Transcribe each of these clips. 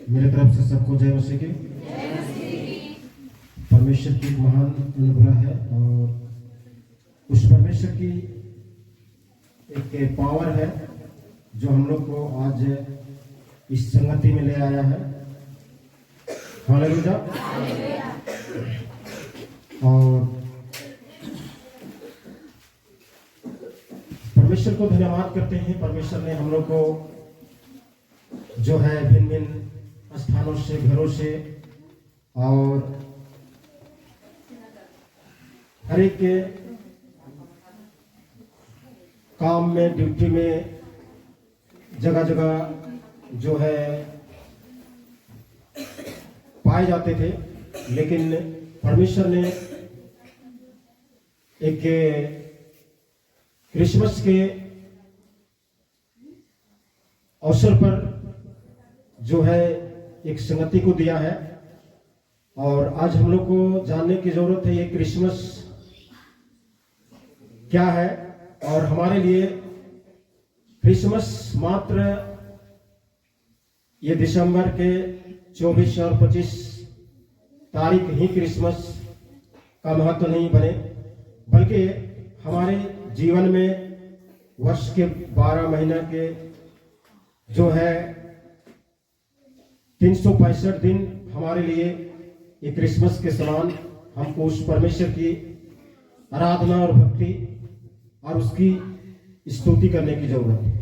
मेरे तरफ से सबको जय मसीह की। परमेश्वर की एक महान अनुग्रह है और उस परमेश्वर की एक पावर है जो हम लोग को आज इस संगति में ले आया है। हालेलुया। और परमेश्वर को धन्यवाद करते हैं। परमेश्वर ने हम लोग को जो है भिन्न भिन्न स्थानों से, घरों से और हर एक के काम में, ड्यूटी में, जगह जगह जो है पाए जाते थे, लेकिन परमेश्वर ने एक क्रिसमस के अवसर पर जो है एक संगति को दिया है। और आज हम लोग को जानने की जरूरत है ये क्रिसमस क्या है। और हमारे लिए क्रिसमस मात्र ये दिसंबर के 24 और 25 तारीख ही क्रिसमस का महत्व नहीं बने, बल्कि हमारे जीवन में वर्ष के 12 महीना के जो है 365 दिन हमारे लिए ये क्रिसमस के समान हमको उस परमेश्वर की आराधना और भक्ति और उसकी स्तुति करने की जरूरत है।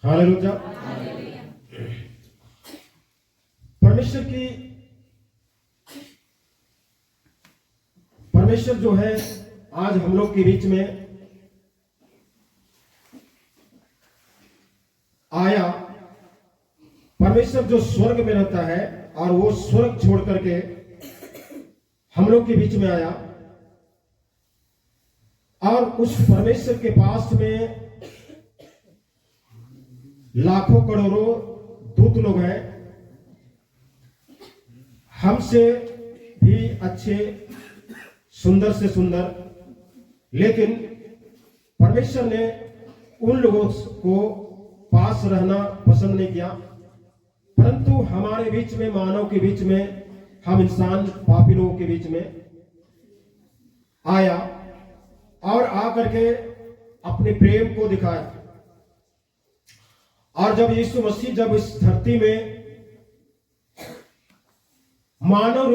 हालेलुया। परमेश्वर जो है आज हम लोग के बीच में आया। परमेश्वर जो स्वर्ग में रहता है और वो स्वर्ग छोड़ करके हम लोग के बीच में आया। और उस परमेश्वर के पास में लाखों करोड़ों दूत लोग हैं, हमसे भी अच्छे, सुंदर से सुंदर, लेकिन परमेश्वर ने उन लोगों को पास रहना पसंद नहीं किया, परंतु हमारे बीच में, मानव के बीच में, हम इंसान पापी लोगों के बीच में आया और आकर के अपने प्रेम को दिखाया। और जब यीशु मसीह जब इस धरती में मानव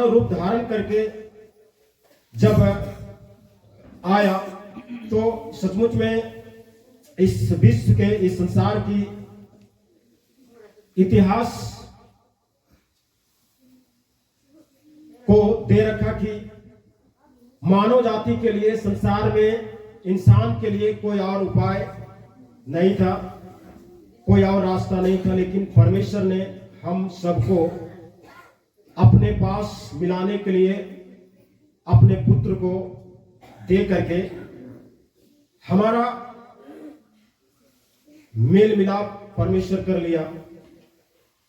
रूप धारण करके जब आया, तो सचमुच में इस विश्व के, इस संसार की इतिहास को दे रखा कि मानव जाति के लिए, संसार में इंसान के लिए कोई और उपाय नहीं था, कोई और रास्ता नहीं था, लेकिन परमेश्वर ने हम सबको अपने पास मिलाने के लिए अपने पुत्र को दे करके हमारा मेल मिलाप परमेश्वर कर लिया।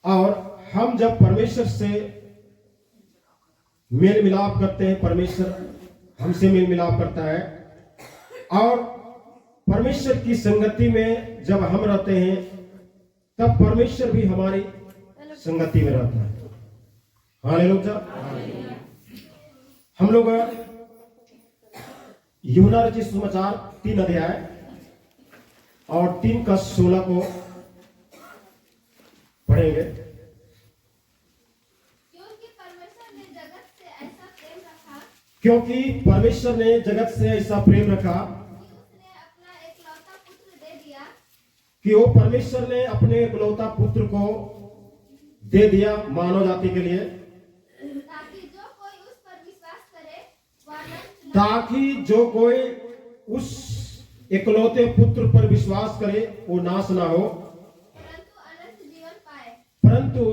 और हम जब परमेश्वर से मेल मिलाप करते हैं, परमेश्वर हमसे मेल मिलाप करता है। और परमेश्वर की संगति में जब हम रहते हैं, तब परमेश्वर भी हमारी संगति में रहता है। हालेलुया। हम लोग यूहन्ना रचित सुसमाचार 3 अध्याय और 3 का 16 को पढ़ेंगे। क्योंकि परमेश्वर ने जगत से ऐसा प्रेम रखा कि वो परमेश्वर ने अपने इकलौता पुत्र को दे दिया मानव जाति के लिए, ताकि जो कोई उस इकलौते पुत्र पर विश्वास करे वो नाश ना हो, परंतु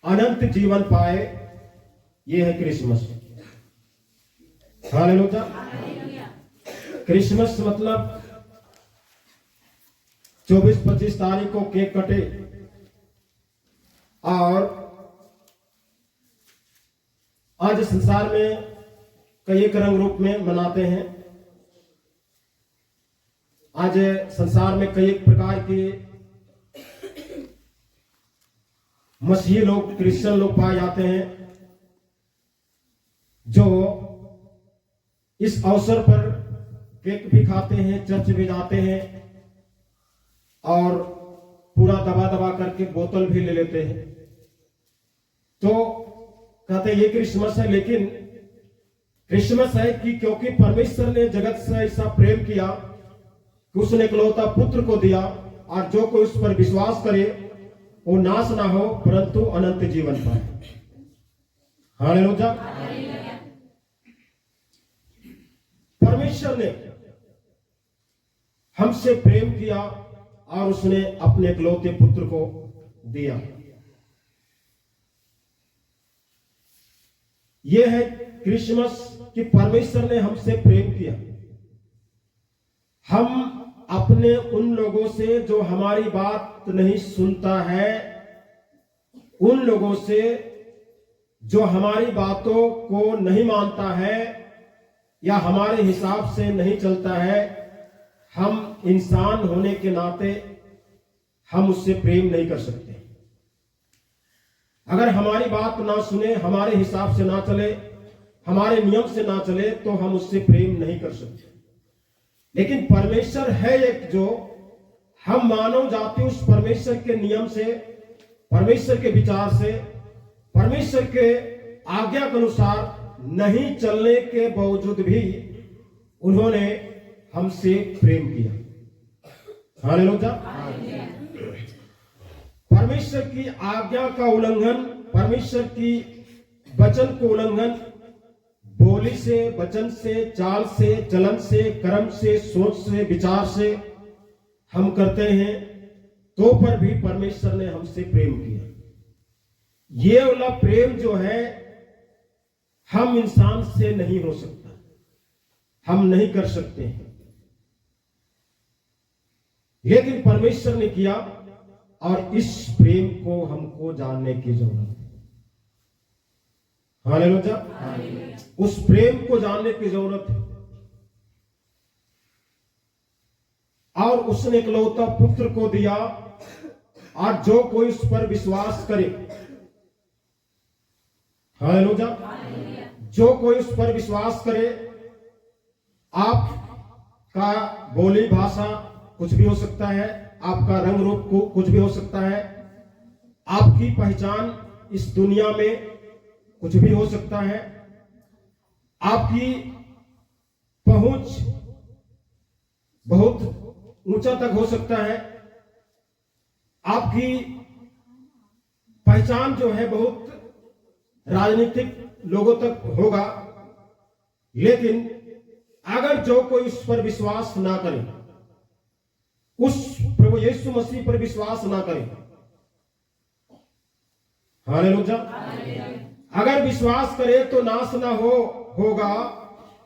अनंत जीवन पाए। ये है क्रिसमस। हालेलुया। क्रिसमस मतलब 24-25 तारीख को केक कटे और आज संसार में कई एक रंग रूप में मनाते हैं। आज संसार में कई एक प्रकार के मसीही लोग, क्रिश्चियन लोग पाए जाते हैं जो इस अवसर पर केक भी खाते हैं, चर्च भी जाते हैं और पूरा दबा दबा करके बोतल भी ले लेते हैं। तो कहते हैं ये क्रिसमस है, लेकिन क्रिसमस है कि क्योंकि परमेश्वर ने जगत से ऐसा प्रेम किया कि उसने इकलौता पुत्र को दिया, और जो कोई उस पर विश्वास करे वो नाश ना हो परंतु अनंत जीवन पाए। हालेलुया। परमेश्वर ने हमसे प्रेम किया और उसने अपने इकलौते पुत्र को दिया। यह है क्रिसमस कि परमेश्वर ने हमसे प्रेम किया। हम अपने उन लोगों से जो हमारी बात नहीं सुनता है, उन लोगों से जो हमारी बातों को नहीं मानता है या हमारे हिसाब से नहीं चलता है, हम इंसान होने के नाते हम उससे प्रेम नहीं कर सकते। अगर हमारी बात ना सुने, हमारे हिसाब से ना चले, हमारे नियम से ना चले, तो हम उससे प्रेम नहीं कर सकते। लेकिन परमेश्वर है एक, जो हम मानव जाति उस परमेश्वर के नियम से, परमेश्वर के विचार से, परमेश्वर के आज्ञा के अनुसार नहीं चलने के बावजूद भी उन्होंने हमसे प्रेम किया। हालेलुया। परमेश्वर की आज्ञा का उल्लंघन, परमेश्वर की वचन को उल्लंघन, बोली से, वचन से, चाल से, चलन से, कर्म से, सोच से, विचार से हम करते हैं, तो पर भी परमेश्वर ने हमसे प्रेम किया। ये वाला प्रेम जो है हम इंसान से नहीं हो सकता, हम नहीं कर सकते हैं, लेकिन परमेश्वर ने किया और इस प्रेम को हमको जानने की जरूरत है। हालेलुया। उस प्रेम को जानने की जरूरत है। और उसने इकलौता पुत्र को दिया, और जो कोई उस पर विश्वास करे, हालेलुया, जो कोई उस पर विश्वास करे, आपका बोली भाषा कुछ भी हो सकता है, आपका रंग रूप को कुछ भी हो सकता है, आपकी पहचान इस दुनिया में कुछ भी हो सकता है, आपकी पहुंच बहुत ऊंचा तक हो सकता है, आपकी पहचान जो है बहुत राजनीतिक लोगों तक होगा, लेकिन अगर जो कोई उस पर विश्वास ना करे, उस प्रभु यीशु मसीह पर विश्वास ना करे, हालेलुया, अगर विश्वास करे तो नाश ना होगा,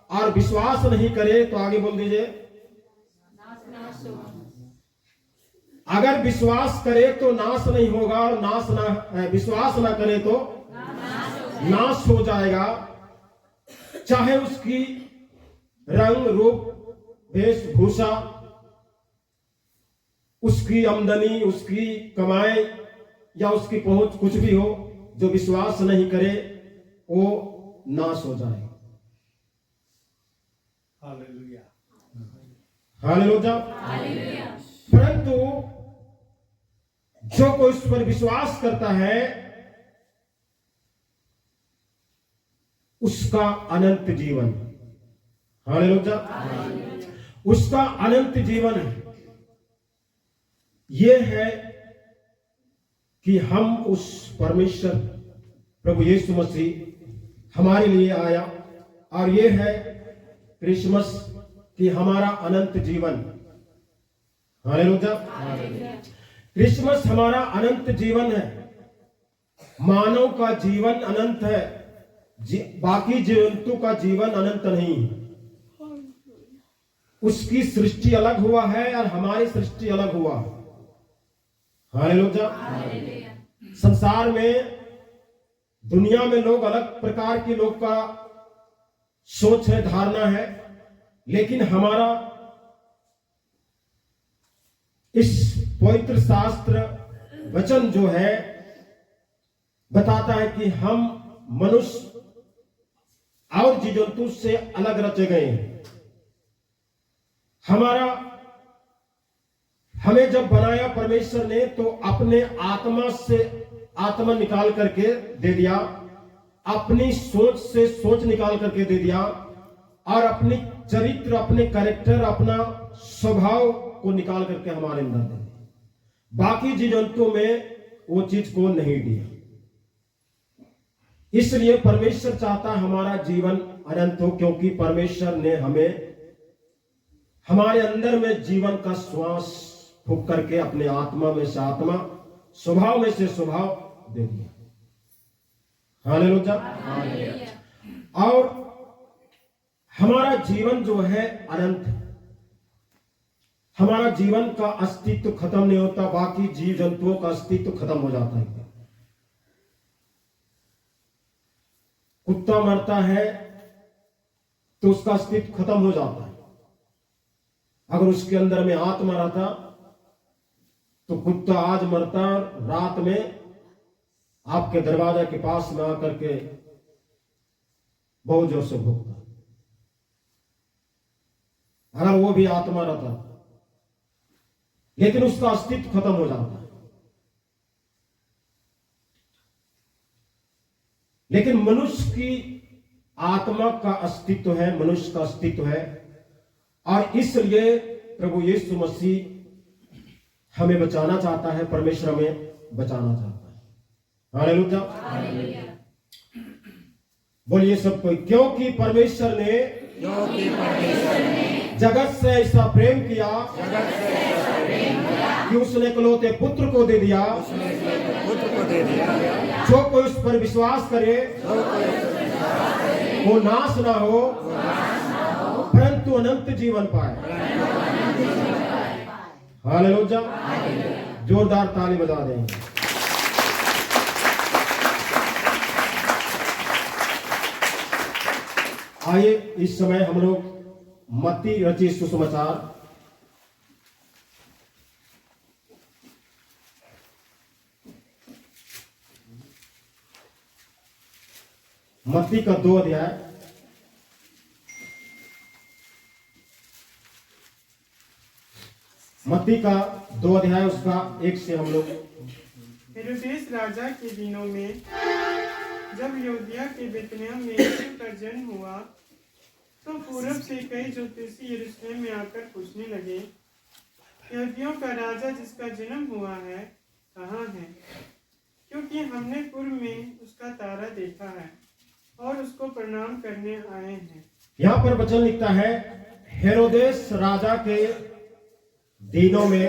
और विश्वास नहीं करे तो आगे बोल दीजिए, अगर विश्वास करे तो नाश नहीं होगा, और विश्वास ना करे तो नाश हो जाएगा। चाहे उसकी रंग रूप वेशभूषा, उसकी आमदनी, उसकी कमाई या उसकी पहुंच कुछ भी हो, जो विश्वास नहीं करे वो नाश हो जाए। हालेलुया। हालेलुया। परंतु जो कोई उस पर विश्वास करता है उसका अनंत जीवन, हालेलुया, उसका अनंत जीवन है। यह है कि हम उस परमेश्वर प्रभु यीशु मसीह हमारे लिए आया, और यह है क्रिसमस कि हमारा अनंत जीवन, हालेलुया, क्रिसमस हमारा अनंत जीवन है। मानव का जीवन अनंत है, बाकी जंतु का जीवन अनंत नहीं। उसकी सृष्टि अलग हुआ है और हमारी सृष्टि अलग हुआ। हालेलुया। संसार में, दुनिया में लोग अलग प्रकार के लोग का सोच है, धारणा है, लेकिन हमारा इस पवित्र शास्त्र वचन जो है बताता है कि हम मनुष्य और जीव जंतु से अलग रचे गए हैं। हमें जब बनाया परमेश्वर ने तो अपने आत्मा से आत्मा निकाल करके दे दिया, अपनी सोच से सोच निकाल करके दे दिया, और अपनी चरित्र, अपने कैरेक्टर, अपना स्वभाव को निकाल करके हमारे अंदर दे दिया। बाकी जीव जंतुओं में वो चीज को नहीं दिया। इसलिए परमेश्वर चाहता हमारा जीवन अनंत हो, क्योंकि परमेश्वर ने हमें हमारे अंदर में जीवन का श्वास फूंक करके अपने आत्मा में से आत्मा, स्वभाव में से स्वभाव दे दिया। हालेलुया। और हमारा जीवन जो है अनंत, हमारा जीवन का अस्तित्व खत्म नहीं होता, बाकी जीव जंतुओं का अस्तित्व खत्म हो जाता है। कुत्ता मरता है तो उसका अस्तित्व खत्म हो जाता है। अगर उसके अंदर में आत्मा रहता तो कुत्ता आज मरता, रात में आपके दरवाजा के पास में आकर के बहुत जोर से भूखता। अगर वो भी आत्मा रहता, लेकिन उसका अस्तित्व खत्म हो जाता है। लेकिन मनुष्य की आत्मा का अस्तित्व है, मनुष्य का अस्तित्व है, और इसलिए प्रभु यीशु मसीह हमें बचाना चाहता है, परमेश्वर हमें बचाना चाहता है। हालेलुया। बोलिए सब कोई, क्योंकि परमेश्वर ने जगत से ऐसा प्रेम किया कि उसने इकलौते पुत्र को दे दिया, जो कोई उस पर विश्वास करे वो नाश ना हो परंतु अनंत जीवन पाए। हालेलुया। जोरदार ताली बजा देंगे। आइए इस समय हम लोग मत्ती रचित सुसमाचार मत्ती का 2 अध्याय, मत्ती का 2 अध्याय उसका 1 से हम लोग। हेरोदेस राजा के दिनों में जब यहूदिया के बेतलेहम में यीशु का जन्म हुआ तो पूरब से कई ज्योतिषी यरूशलेम में आकर पूछने लगे, यहूदियों का राजा जिसका जन्म हुआ है कहाँ है? क्योंकि हमने पूर्व में उसका तारा देखा है और उसको प्रणाम करने आए हैं। यहाँ पर वचन लिखता है, हेरोदेस राजा के दिनों में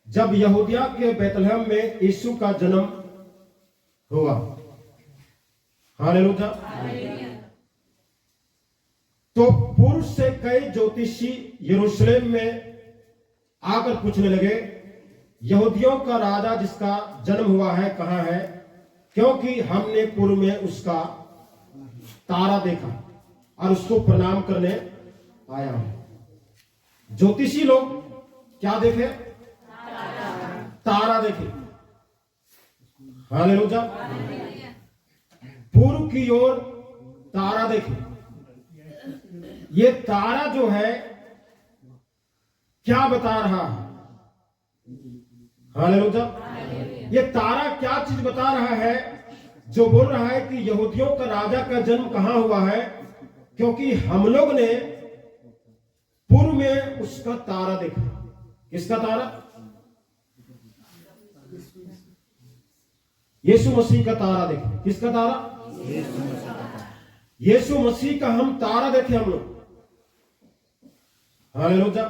जब यहूदिया के बेतलेहम में यीशु का जन्म हुआ। हालेलुया। तो पूर्व से कई ज्योतिषी यरूशलेम में आकर पूछने लगे, यहूदियों का राजा जिसका जन्म हुआ है कहाँ है? क्योंकि हमने पूर्व में उसका तारा देखा और उसको प्रणाम करने आया हूं। ज्योतिषी लोग क्या देखे? तारा देखे। हालेलुया। पूर्व की ओर तारा देखे। ये तारा जो है क्या बता रहा है? हालेलुया। ये तारा क्या चीज बता रहा है? जो बोल रहा है कि यहूदियों का राजा का जन्म कहां हुआ है? क्योंकि हम लोग ने पूर्व में उसका तारा देखा। किसका तारा? यीशु मसीह का तारा देखा। किसका तारा? यीशु मसीह का हम तारा देखे हम लोग। हालेलुया।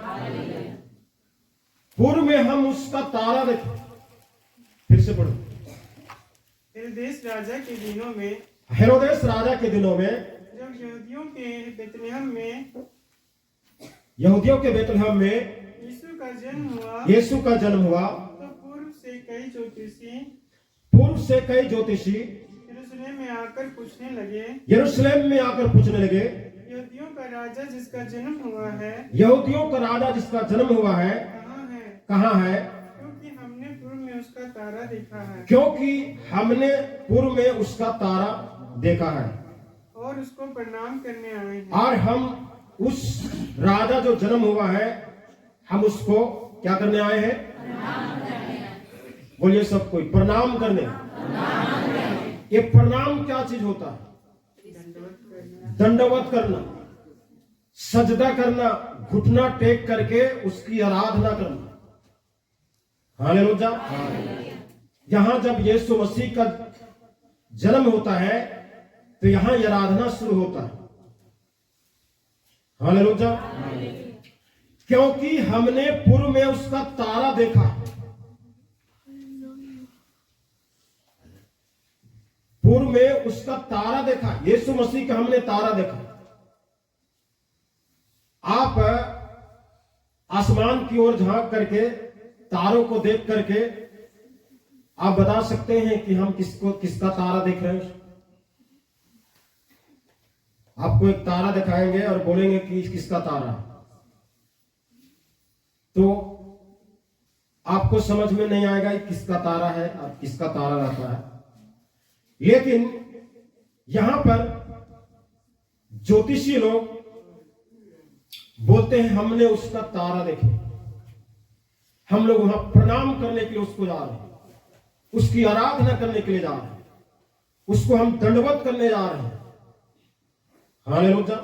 पूर्व में हम उसका तारा देखे। फिर से पढ़ो। हेरोदेस राजा के दिनों में, हेरोदेस राजा के दिनों में जब यहूदियों के बेतलेहम में यीशु का जन्म हुआ तो पूर्व से कई ज्योतिषी यरूशलेम में आकर पूछने लगे, यहूदियों का राजा जिसका जन्म हुआ है कहाँ है? क्योंकि हमने पूर्व में उसका तारा देखा है क्योंकि हमने पूर्व में उसका तारा देखा है और उसको प्रणाम करने आए हैं। और हम उस राजा जो जन्म हुआ है हम उसको क्या करने आए हैं? बोलिए सब कोई, प्रणाम करने। ये प्रणाम क्या चीज होता है? दंडवत करना, सजदा करना, घुटना टेक करके उसकी आराधना करना। हालेलुया। यहां जब यीशु मसीह का जन्म होता है तो यहां यह आराधना शुरू होता है। हालेलुया। क्योंकि हमने पूर्व में उसका तारा देखा, पूर्व में उसका तारा देखा, यीशु मसीह का हमने तारा देखा। आप आसमान की ओर झांक करके तारों को देख करके आप बता सकते हैं कि हम किसका तारा देख रहे हैं? आपको एक तारा दिखाएंगे और बोलेंगे कि किसका तारा है, तो आपको समझ में नहीं आएगा कि किसका तारा है और किसका तारा रहता है। लेकिन यहां पर ज्योतिषी लोग बोलते हैं हमने उसका तारा देखा। हम लोग वहां प्रणाम करने के लिए उसको जा रहे हैं, उसकी आराधना करने के लिए जा रहे हैं, उसको हम दंडवत करने जा रहे हैं। हालेलुया।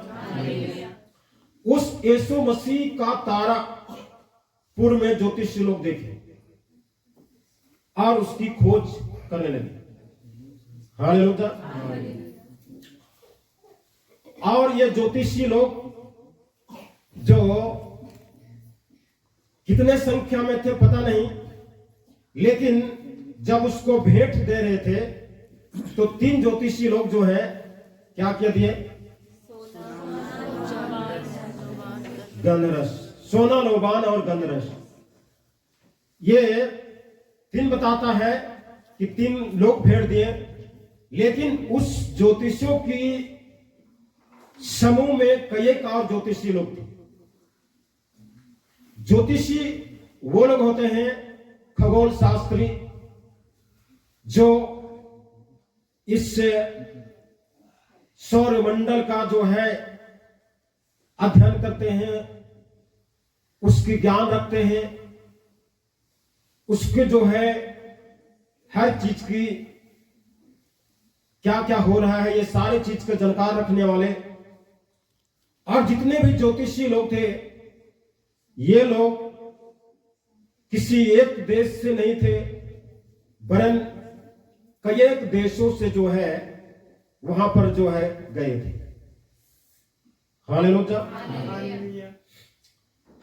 उस यीशु मसीह का तारा पूर्व में ज्योतिषी लोग देखे और उसकी खोज करने लगे। हालेलुया। और ये ज्योतिषी लोग जो कितने संख्या में थे पता नहीं, लेकिन जब उसको भेंट दे रहे थे तो 3 ज्योतिषी लोग जो है क्या क्या दिए? गंधरस, सोना, लोबान और गंधरस। ये 3 बताता है कि 3 लोग भेंट दिए, लेकिन उस ज्योतिषियों की समूह में कई एक और ज्योतिषी लोग थे। ज्योतिषी वो लोग होते हैं खगोल शास्त्री, जो इससे सौरमंडल का जो है अध्ययन करते हैं, उसकी ज्ञान रखते हैं, उसके जो है हर चीज की क्या क्या हो रहा है ये सारी चीज का जानकार रखने वाले। और जितने भी ज्योतिषी लोग थे ये लोग किसी एक देश से नहीं थे, वरन कई एक देशों से जो है वहां पर जो है गए थे। हालेलुया।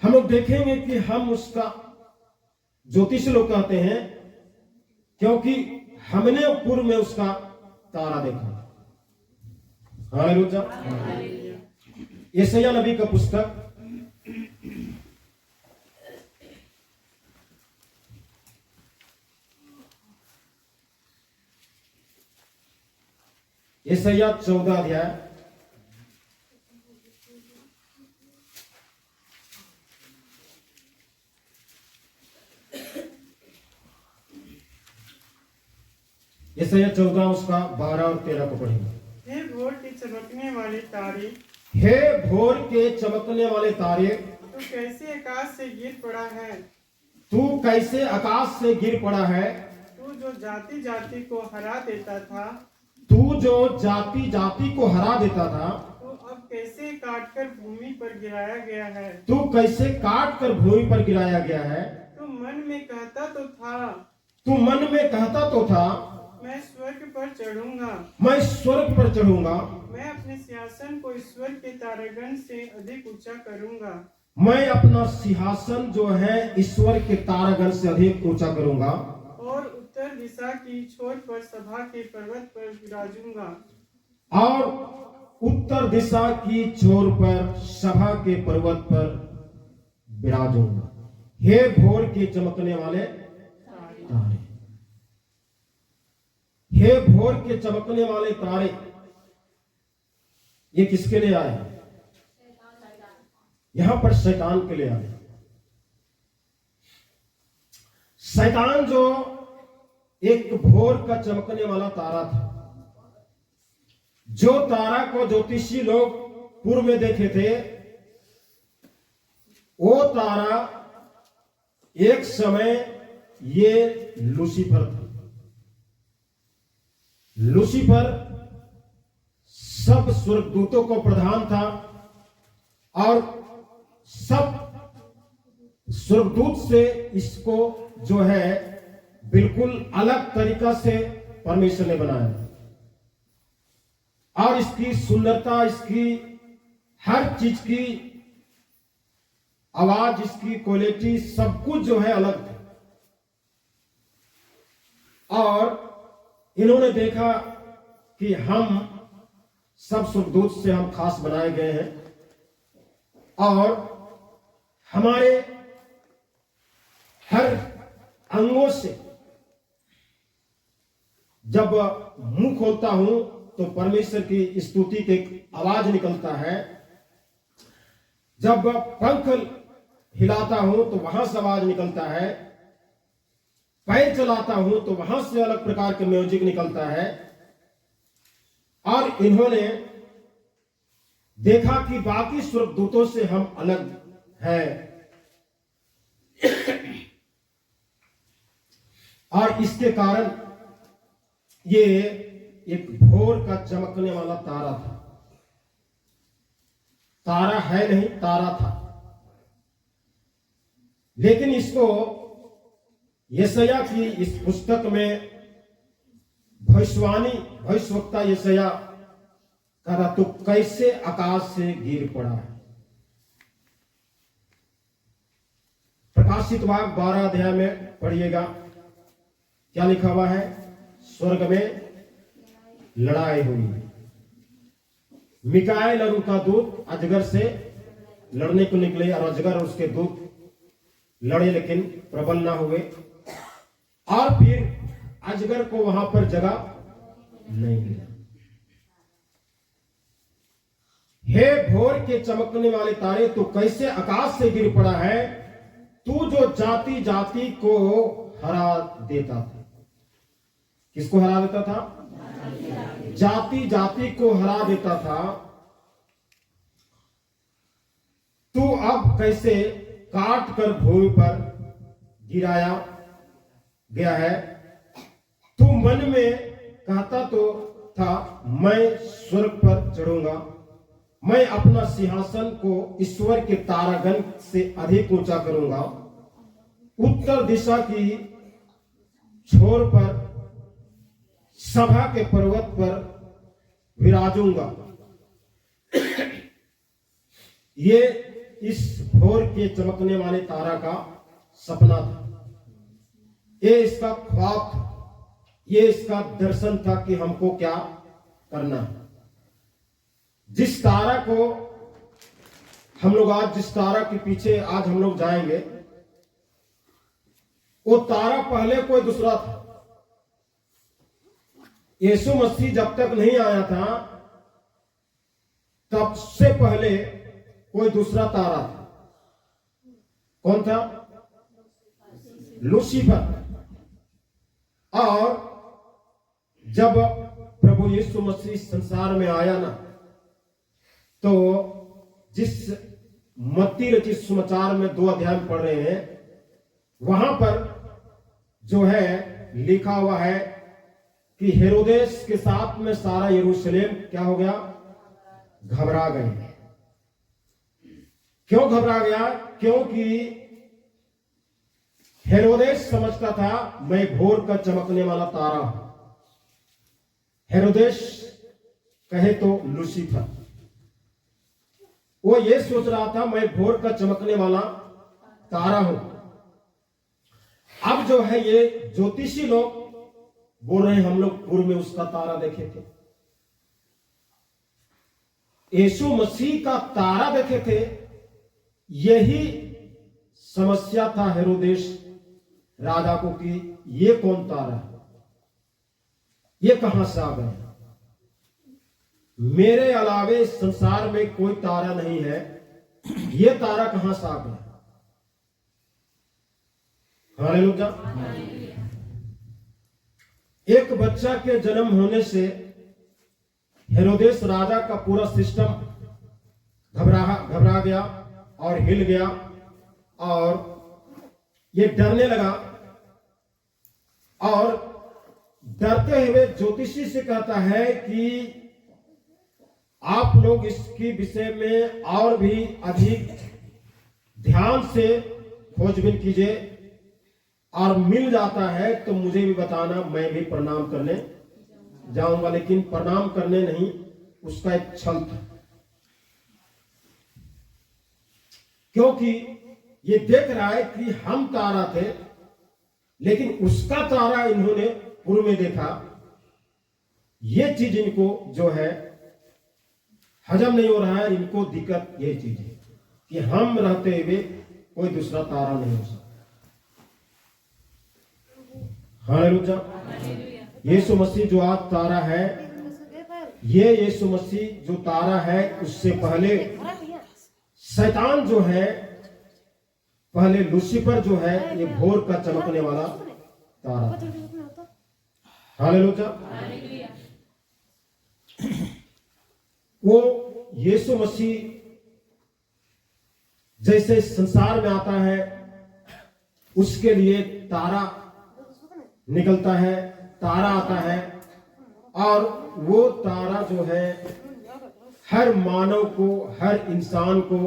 हम लोग देखेंगे कि हम उसका ज्योतिष लोग कहते हैं क्योंकि हमने पूर्व में उसका तारा देखा। हालेलुया। यशायाह नबी का पुस्तक यशायाह 14 अध्याय यशायाह 14 उसका 12 और 13 को पढ़ेंगे। हे भोर के चमकने वाले तारे, हे भोर के चमकने वाले तारे, तू कैसे आकाश से गिर पड़ा है, तू कैसे आकाश से गिर पड़ा है, तू जो जाति जाति को हरा देता था, तू जो जाति जाति को हरा देता था, तू अब कैसे काट कर भूमि पर गिराया गया है। तू कैसे काट कर भूमि पर गिराया गया है। तू मन में कहता तो था, तू मन में कहता तो था, मैं स्वर्ग पर चढ़ूंगा, मैं स्वर्ग पर चढ़ूंगा, मैं अपने सिंहासन को ईश्वर के तारागण से अधिक ऊंचा करूंगा, मैं अपना सिंहासन जो है ईश्वर के तारागण से अधिक ऊंचा करूंगा, और उत्तर दिशा की छोर पर सभा के पर्वत पर विराजूंगा, और उत्तर दिशा की छोर पर सभा के पर्वत पर विराजूंगा। हे भोर के चमकने वाले तारे, हे भोर के चमकने वाले तारे, ये किसके लिए आए? यहां पर शैतान के लिए आए। शैतान जो एक भोर का चमकने वाला तारा था। जो तारा को ज्योतिषी लोग पूर्व में देखे थे, वो तारा एक समय ये लूसीफर था। लूसीफर सब स्वर्गदूतों को प्रधान था और सब स्वर्गदूत से इसको जो है बिल्कुल अलग तरीका से परमेश्वर ने बनाया। और इसकी सुंदरता, इसकी हर चीज की आवाज, इसकी क्वालिटी, सब कुछ जो है अलग था। और इन्होंने देखा कि हम सब स्वर्गदूत से हम खास बनाए गए हैं और हमारे हर अंगों से जब मुंह खोलता हूं तो परमेश्वर की स्तुति की आवाज निकलता है। जब पंख हिलाता हूं तो वहां से आवाज निकलता है। पैर चलाता हूं तो वहां से अलग प्रकार के म्यूजिक निकलता है। और इन्होंने देखा कि बाकी स्वर्गदूतों से हम अलग हैं और इसके कारण ये एक भोर का चमकने वाला तारा था। तारा है नहीं, तारा था। लेकिन इसको यशायाह की इस पुस्तक में भविष्यवक्ता यशायाह कहा तो कैसे आकाश से गिर पड़ा है। प्रकाशित वाक्य 12 अध्याय में पढ़िएगा, क्या लिखा हुआ है? स्वर्ग में लड़ाई हुई। मिकाएल और उनका दूत अजगर से लड़ने को निकले और अजगर और उसके दूत लड़े लेकिन प्रबल ना हुए। और फिर अजगर को वहां पर जगह नहीं मिला। हे भोर के चमकने वाले तारे, तू कैसे आकाश से गिर पड़ा है? तू जो जाति जाति को हरा देता था। किसको हरा देता था? जाति जाति को हरा देता था। तू अब कैसे काट कर भूमि पर गिराया गया है। तू मन में कहता तो था, मैं स्वर्ग पर चढ़ूंगा, मैं अपना सिंहासन को ईश्वर के तारागण से अधिक ऊंचा करूंगा, उत्तर दिशा की छोर पर सभा के पर्वत पर विराजूंगा। ये इस भोर के चमकने वाले तारा का सपना था। ये इसका ख्वाब था। ये इसका दर्शन था कि हमको क्या करना है। जिस तारा को हम लोग आज, जिस तारा के पीछे आज हम लोग जाएंगे, वो तारा पहले कोई दूसरा था। यीशु मसीह जब तक नहीं आया था तब से पहले कोई दूसरा तारा था। कौन था? लूसीफर। और जब प्रभु यीशु मसीह संसार में आया ना, तो जिस मत्ती रचित सुसमाचार में 2 अध्याय में पढ़ रहे हैं, वहां पर जो है लिखा हुआ है कि हेरोदेस के साथ में सारा यरूशलेम क्या हो गया? घबरा गए। क्यों घबरा गया? क्योंकि हेरोदेस समझता था मैं भोर का चमकने वाला तारा हूं। हेरोदेस कहे तो लूसीफर, वो ये सोच रहा था मैं भोर का चमकने वाला तारा हूं। अब जो है ये ज्योतिषी लोग बोल रहे हैं हम लोग पूर्व में उसका तारा देखे थे, यीशु मसीह का तारा देखे थे। यही समस्या था हेरोदेस राजा को कि ये कौन तारा है, ये कहां से आ गए? मेरे अलावे संसार में कोई तारा नहीं है, ये तारा कहां से आ गया? हालेलुया। एक बच्चा के जन्म होने से हेरोदेस राजा का पूरा सिस्टम घबरा गया और हिल गया और ये डरने लगा और डरते हुए ज्योतिषी से कहता है कि आप लोग इसके विषय में और भी अधिक ध्यान से खोजबीन कीजिए और मिल जाता है तो मुझे भी बताना, मैं भी प्रणाम करने जाऊंगा। लेकिन प्रणाम करने नहीं, उसका एक छल था, क्योंकि ये देख रहा है कि हम तारा थे लेकिन उसका तारा इन्होंने पूर्व में देखा। ये चीज इनको जो है हजम नहीं हो रहा है। इनको दिक्कत ये चीज है कि हम रहते हुए कोई दूसरा तारा नहीं हो सकता। हालेलुया। यीशु मसीह जो आज तारा है, ये यीशु मसीह जो तारा है, उससे पहले शैतान जो है, पहले लूसीफर जो है, ये भोर का चमकने वाला तारा। हालेलुया। वो यीशु मसीह जैसे संसार में आता है, उसके लिए तारा निकलता है, तारा आता है और वो तारा जो है हर मानव को, हर इंसान को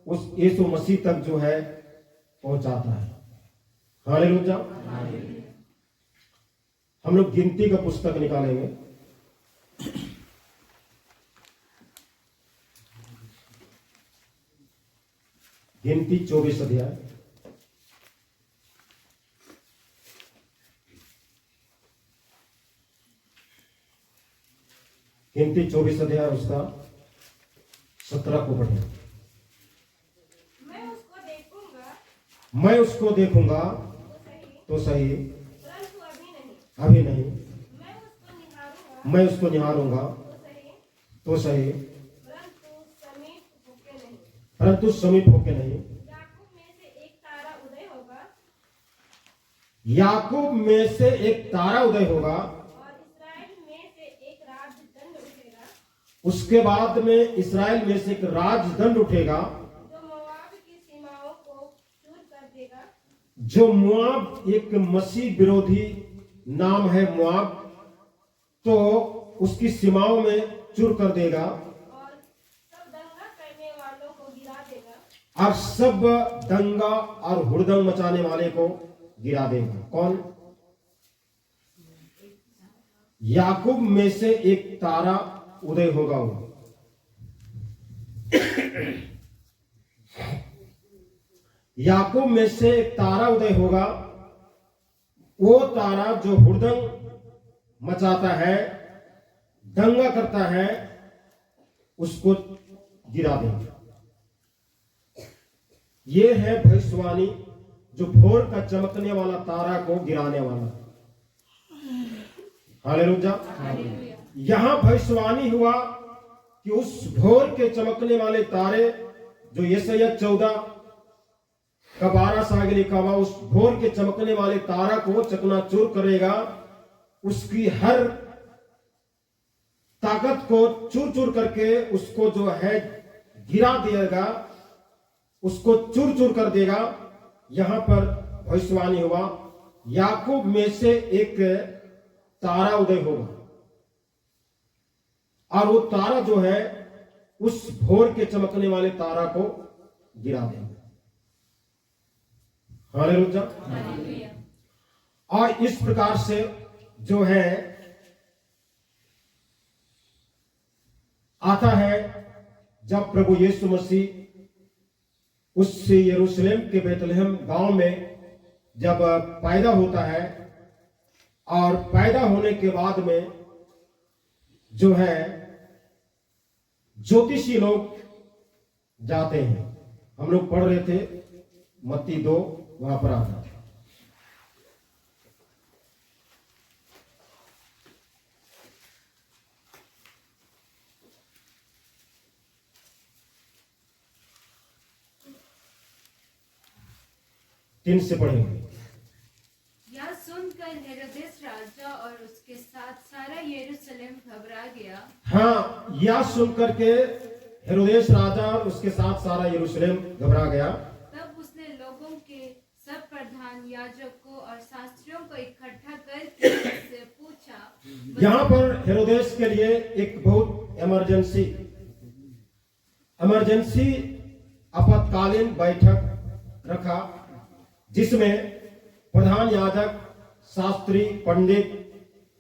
उस यीशु मसीह तक जो है पहुंचाता है। हालेलुया। हम लोग गिनती का पुस्तक निकालेंगे। गिनती 24 अध्याय। गिनती 24 अध्याय उसका 17 को पढ़े। मैं उसको देखूंगा तो सही, अभी नहीं। मैं उसको निहारूंगा तो सही, परंतु समीप होके नहीं। याकूब में से एक तारा उदय होगा उसके बाद में इस्राएल में से एक राजदंड उठेगा जो मोआब, एक मसीह विरोधी नाम है मोआब, तो उसकी सीमाओं में चूर कर देगा और सब दंगा और हुड़दंग मचाने वाले को गिरा देगा। कौन? याकूब में से एक तारा उदय होगा। वो याकूब में से एक तारा उदय होगा, वो तारा जो हुड़दंग मचाता है, दंगा करता है, उसको गिरा देगा। ये है भविष्यवाणी जो भोर का चमकने वाला तारा को गिराने वाला। हालेलुया। यहां भविष्यवाणी हुआ कि उस भोर के चमकने वाले तारे जो यशायाह 14 का 12 से आगे लिखा हुआ, उस भोर के चमकने वाले तारा को चकनाचूर करेगा, उसकी हर ताकत को चूर चूर करके उसको जो है गिरा देगा, उसको चूर चूर कर देगा। यहां पर भविष्यवाणी हुआ याकूब में से एक तारा उदय होगा और वो तारा जो है उस भोर के चमकने वाले तारा को गिरा देगा। हालेलुया। और इस प्रकार से जो है आता है जब प्रभु यीशु मसीह उस यरूशलेम के बेतलहम गांव में जब पैदा होता है और पैदा होने के बाद में जो है ज्योतिषी लोग जाते हैं। हम लोग पढ़ रहे थे मत्ती 2, वहां पर आता है। तीन से पढ़ेंगे। यह सुनकर हेरोदेस राजा राजा और उसके साथ सारा यरूशलेम घबरा गया। हाँ, यह सुनकर के हेरोदेस राजा और उसके साथ सारा यरूशलेम घबरा गया। तब उसने लोगों के सब प्रधान याजकों और शास्त्रियों को इकट्ठा करके उससे पूछा। यहाँ पर हेरोदेस के लिए एक बहुत इमरजेंसी आपातकालीन बैठक रखा, जिसमें प्रधान याजक, शास्त्री, पंडित,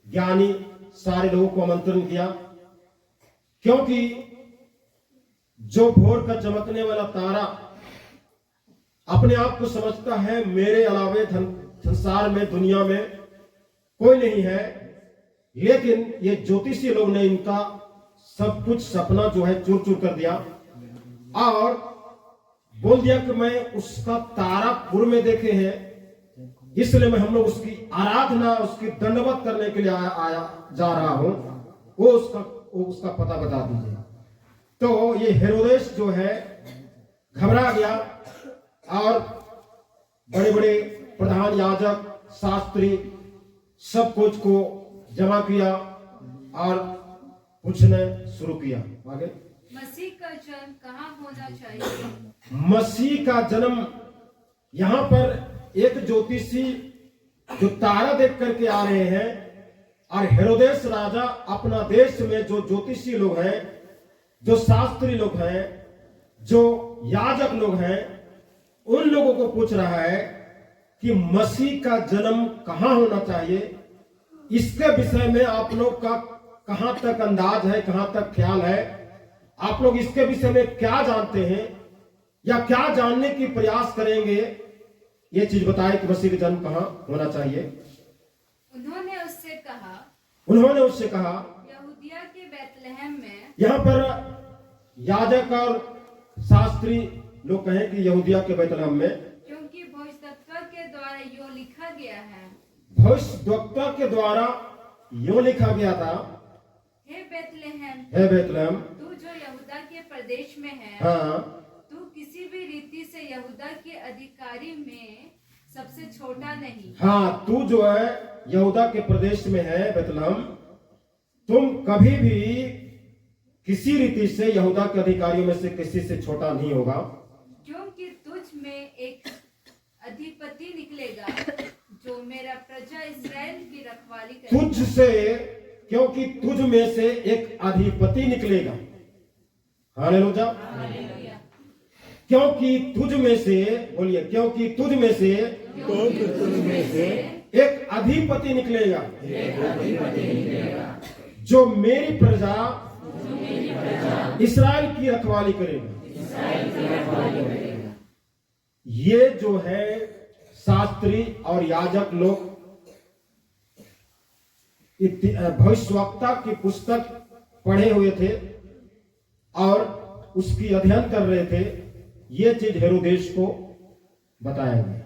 ज्ञानी सारे लोगों को आमंत्रण किया, क्योंकि जो भोर का चमकने वाला तारा अपने आप को समझता है मेरे अलावे संसार में, दुनिया में कोई नहीं है, लेकिन ये ज्योतिषी लोग ने इनका सब कुछ सपना जो है चूर चूर कर दिया और बोल दिया कि मैं उसका तारा पूर्व में देखे हैं, इसलिए मैं हम लोग उसकी आराधना, उसकी दंडवत करने के लिए आया जा रहा हूं, वो उसका पता बता दीजिए। तो ये हेरोदेस जो है घबरा गया और बड़े बड़े प्रधान याजक, शास्त्री सब कुछ को जमा किया और पूछने शुरू किया। आगे, मसीह का जन्म कहाँ होना चाहिए? मसीह का जन्म, यहाँ पर एक ज्योतिषी जो तारा देख करके आ रहे हैं और हेरोदेस राजा अपना देश में जो ज्योतिषी लोग हैं, जो शास्त्री लोग हैं, जो याजक लोग हैं, उन लोगों को पूछ रहा है कि मसीह का जन्म कहाँ होना चाहिए। इसके विषय में आप लोग का कहां तक अंदाज है, कहां तक ख्याल है, आप लोग इसके विषय में क्या जानते हैं या क्या जानने की प्रयास करेंगे, ये चीज बताए कि मसीह का जन्म कहाँ होना चाहिए। उन्होंने उससे कहा यहूदिया के बैतलहम में। यहाँ पर याजक और शास्त्री लोग कहें कि यहूदिया के बैतलहम में, क्योंकि भविष्यद्वक्ता के द्वारा यो लिखा गया है। भविष्यद्वक्ता के द्वारा यो लिखा गया था, हे बैतलहम, तू जो यहूदा के प्रदेश में है, हाँ, तू किसी भी रीति से यहूदा के अधिकारी में सबसे छोटा नहीं। हाँ, तू जो है यहूदा के प्रदेश में है बैतलहम, तुम कभी भी किसी रीति से यहूदा के अधिकारियों में से किसी से छोटा नहीं होगा, क्योंकि तुझ में एक अधिपति निकलेगा जो मेरा प्रजा इस्राएल की रखवाली करेगा। तुझ से, क्योंकि तुझ में से एक अधिपति निकलेगा। हालेलुया। क्योंकि तुझ में से, बोलिए, क्योंकि तुझ में से एक अधिपति निकलेगा जो मेरी प्रजा इस्राएल की रखवाली करेगा। ये जो है शास्त्री और याजक लोग भविष्यवक्ता की पुस्तक पढ़े हुए थे और उसकी अध्ययन कर रहे थे। ये चीज हेरोदेस को बताया गया।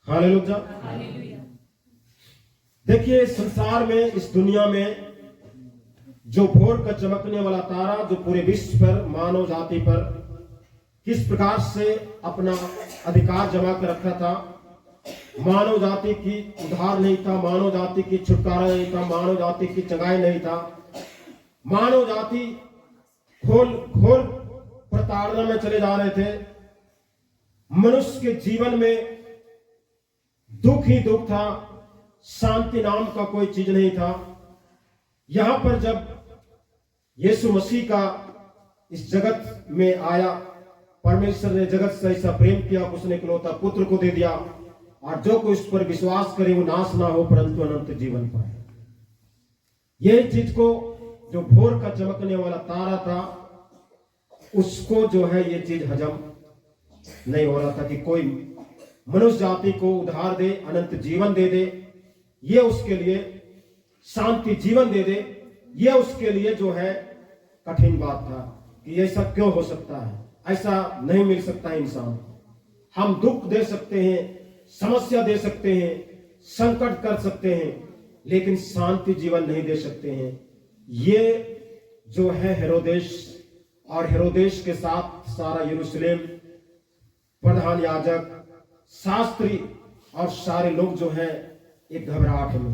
हालेलुया। देखिए, संसार में, इस दुनिया में जो भोर का चमकने वाला तारा जो पूरे विश्व पर, मानव जाति पर किस प्रकार से अपना अधिकार जमा कर रखा था, मानव जाति की उद्धार नहीं था, मानव जाति की छुटकारा नहीं था, मानव जाति की चंगाई नहीं था, मानव जाति घोर प्रताड़ना में चले जा रहे थे। मनुष्य के जीवन में दुख ही दुख था, शांति नाम का कोई चीज नहीं था। यहां पर जब यीशु मसीह का इस जगत में आया, परमेश्वर ने जगत से ऐसा प्रेम किया, उसने इकलौता पुत्र को दे दिया, और जो कोई उस पर विश्वास करे वो नाश ना हो परंतु अनंत जीवन पाए। यही चीज को जो भोर का चमकने वाला तारा था, उसको जो है ये चीज हजम नहीं हो रहा था कि कोई मनुष्य जाति को उद्धार दे, अनंत जीवन दे दे, ये उसके लिए शांति जीवन दे दे, ये उसके लिए जो है कठिन बात था कि ऐसा क्यों हो सकता है, ऐसा नहीं मिल सकता है इंसान। हम दुख दे सकते हैं, समस्या दे सकते हैं, संकट कर सकते हैं, लेकिन शांति जीवन नहीं दे सकते हैं। ये जो है हेरोदेस, और हेरोदेस के साथ सारा यरूशलेम, प्रधान याजक, शास्त्री और सारे लोग जो हैं एक घबराहट में।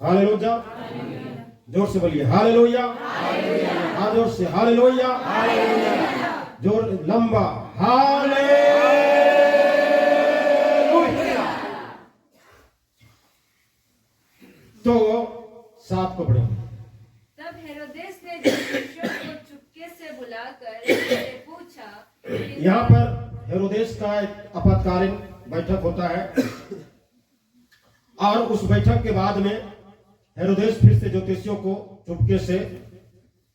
हालेलुया, जोर से बोलिए हालेलुया, हाँ जोर से हालेलुया, जोर लंबा हालेलुया। तो 7 को पढ़ेंगे। तब हेरोदेस ने ज्योतिषियों को चुपके से बुलाकर उनसे पूछा कि यहाँ पर हेरोदेस का एक आपातकालीन बैठक होता है और उस बैठक के बाद में हेरोदेस फिर से ज्योतिषियों को चुपके से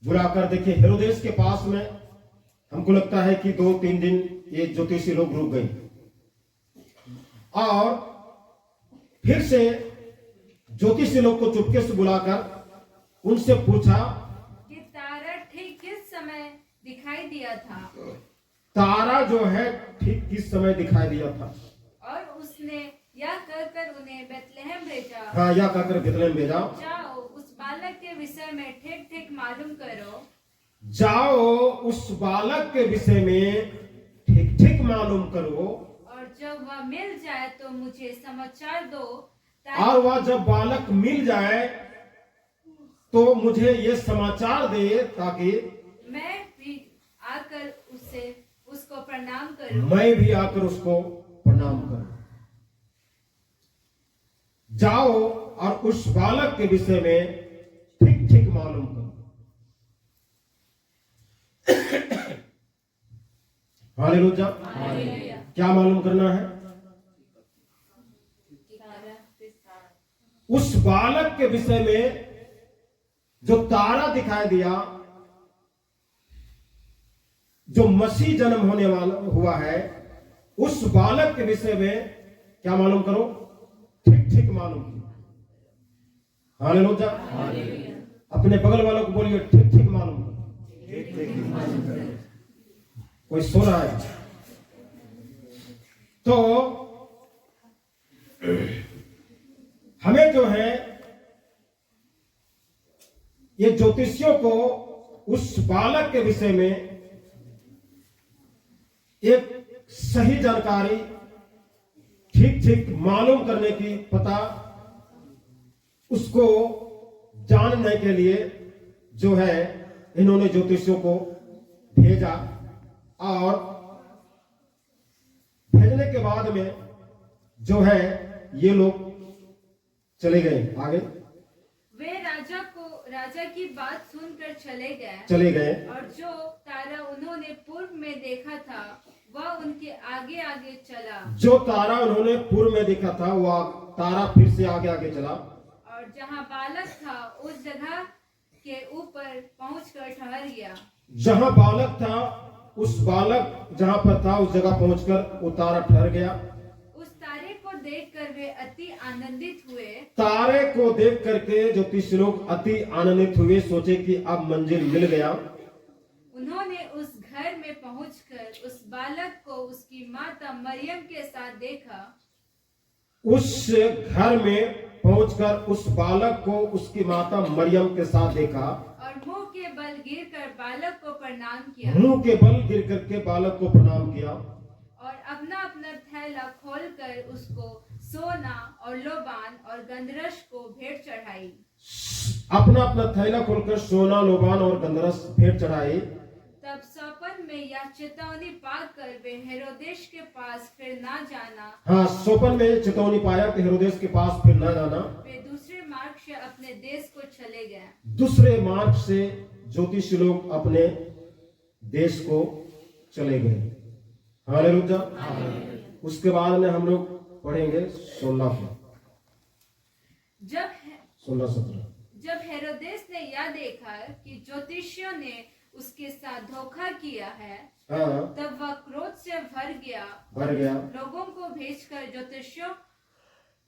बुलाकर, देखिए हेरोदेस के पास में हमको लगता है कि 2-3 दिन ये ज्योतिषी लोग रुक गए और फिर से ज्योतिषी लोग को चुपके से बुलाकर उनसे पूछा कि तारा ठीक किस समय दिखाई दिया था। तारा जो है ठीक किस समय दिखाई दिया था। और उसने यह कहकर उन्हें बेतलेहम भेजा, हाँ, या कहकर बेतलेहम भेजा, जाओ उस बालक के विषय में ठीक ठीक मालूम करो, जाओ उस बालक के विषय में ठीक ठीक मालूम करो, और जब वह मिल जाए तो मुझे समाचार दो, और वह जब बालक मिल जाए तो मुझे ये समाचार दे ताकि मैं भी आकर उसको प्रणाम करूं। मैं भी आकर उसको प्रणाम करूं। जाओ और उस बालक के विषय में ठीक ठीक मालूम करो। हालेलुया। हालेलुया। क्या मालूम करना है? उस बालक के विषय में जो तारा दिखाई दिया, जो मसीह जन्म होने वाला हुआ है, उस बालक के विषय में क्या मालूम करो? ठीक ठीक मालूम करो। हालेलुया। अपने बगल वालों को बोलिए ठीक ठीक मालूम करो। कोई सो रहा है तो हमें जो है ये ज्योतिषियों को उस बालक के विषय में एक सही जानकारी ठीक ठीक मालूम करने की, पता उसको जानने के लिए जो है इन्होंने ज्योतिषियों को भेजा और भेजने के बाद में जो है ये लोग चले गए आगे। वे राजा की बात सुनकर चले गए और जो तारा उन्होंने पूर्व में देखा था वह उनके आगे आगे चला। जो तारा उन्होंने पूर्व में देखा था वह तारा फिर से आगे आगे चला और जहाँ बालक था उस जगह के ऊपर पहुंचकर ठहर गया। जहां बालक था उस बालक जहां पर था उस जगह पहुंचकर वो तारा ठहर गया। उस तारे को देखकर वे अति आनंदित हुए। तारे को देख करके ज्योतिष लोग अति आनंदित हुए, सोचे कि अब मंजिल मिल गया। उन्होंने उस घर में पहुंचकर उस बालक को उसकी माता मरियम के साथ देखा। उस घर में पहुंचकर उस बालक को उसकी माता मरियम के साथ देखा और मुंह के बल गिरकर बालक को प्रणाम किया। मुंह के बल गिर करके बालक को प्रणाम किया और अपना अपना थैला खोलकर उसको सोना और लोबान और गंधरस को भेंट चढ़ाई। अपना अपना थैला खोलकर सोना, लोबान और गंधरस भेंट चढ़ाई। तब सोपन में यह चेतावनी पाकर वे हेरोदेस के पास फिर ना जाना। हाँ, सोपन में चेतावनी पाया कि हेरोदेस के पास फिर ना जाना। वे दूसरे मार्ग से अपने देश को चले गए। दूसरे मार्ग से ज्योतिष लोग अपने देश को चले गए। हालेलुया। उसके बाद में हम लोग पढ़ेंगे 16 को, जब 16-17। जब हेरोदेस ने यह देखा कि ज्योतिषियों ने उसके साथ धोखा किया है, हाँ, तब वह क्रोध से भर गया। लोगों को भेजकर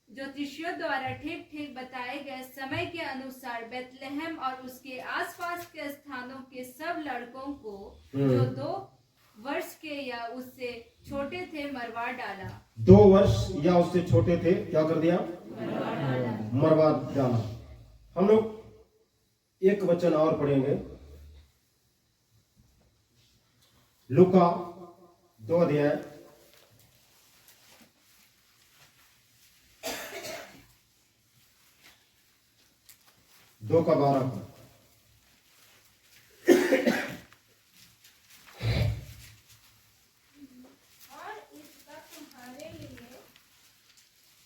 ज्योतिषियों द्वारा ठीक ठीक बताए गए समय के अनुसार बेतलेहम और उसके आसपास के स्थानों के सब लड़कों को जो 2 वर्ष के या उससे छोटे थे मरवा डाला। 2 वर्ष या उससे छोटे थे, क्या कर दिया? मरवा डाला। हम लोग एक वचन और पढ़ेंगे, लूका 2 अध्याय 2:12 को। और इसका तुम्हारे लिए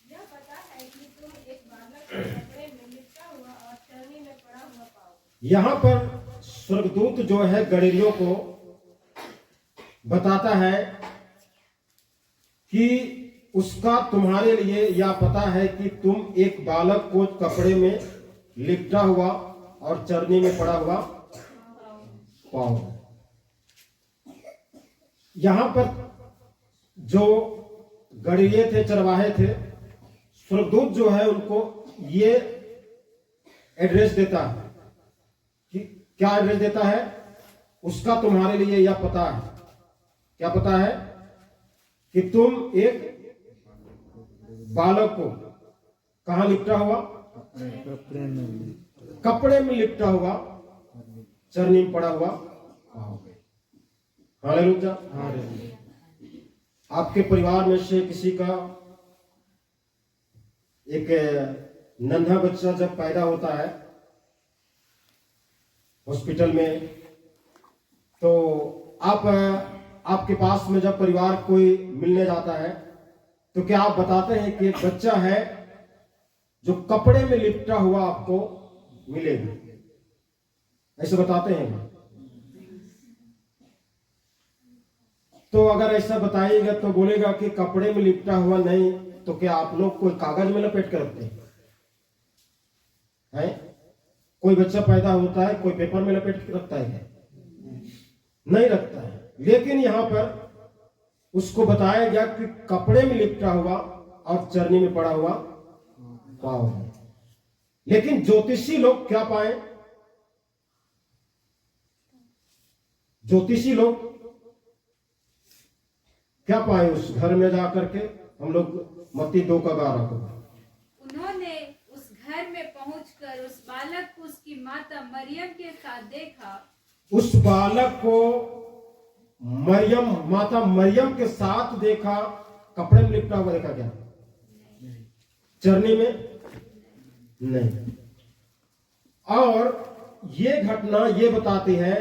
यह पता है कि तुम एक बालक को कपड़े में लिपटा हुआ और चरनी में पड़ा हुआ पाओगे। यहां पर स्वर्गदूत जो है गलीलियों को बताता है कि उसका तुम्हारे लिए यह पता है कि तुम एक बालक को कपड़े में लिपटा हुआ और चरनी में पड़ा हुआ पाओगे। यहां पर जो गड़िये थे, चरवाहे थे, स्वर्गदूत जो है उनको ये एड्रेस देता है कि क्या एड्रेस देता है, उसका तुम्हारे लिए यह पता है। क्या पता है कि तुम एक बालक को कहां लिपटा हुआ, कपड़े में लिपटा हुआ, चरनी में पड़ा हुआ पाओगे। हालेलुया। आपके परिवार में से किसी का एक नन्हा बच्चा जब पैदा होता है हॉस्पिटल में, तो आपके पास में जब परिवार कोई मिलने जाता है तो क्या आप बताते हैं कि एक बच्चा है जो कपड़े में लिपटा हुआ आपको मिलेगा, ऐसे बताते हैं? तो अगर ऐसा बताइएगा तो बोलेगा कि कपड़े में लिपटा हुआ नहीं, तो क्या आप लोग कोई कागज में लपेट कर रखते हैं? कोई बच्चा पैदा होता है, कोई पेपर में लपेट कर रखता है? नहीं रखता है। लेकिन यहां पर उसको बताया गया कि कपड़े में लिपटा हुआ और चरनी में पड़ा हुआ पाओगे। लेकिन ज्योतिषी लोग क्या पाए? ज्योतिषी लोग क्या पाए उस घर में जाकर के? हम लोग मत्ती 2:11 को, उन्होंने उस घर में पहुंचकर उस बालक को उसकी माता मरियम के साथ देखा। उस बालक को माता मरियम के साथ देखा। कपड़े में लिपटा हुआ देखा क्या? चरनी में नहीं। और ये घटना ये बताती है,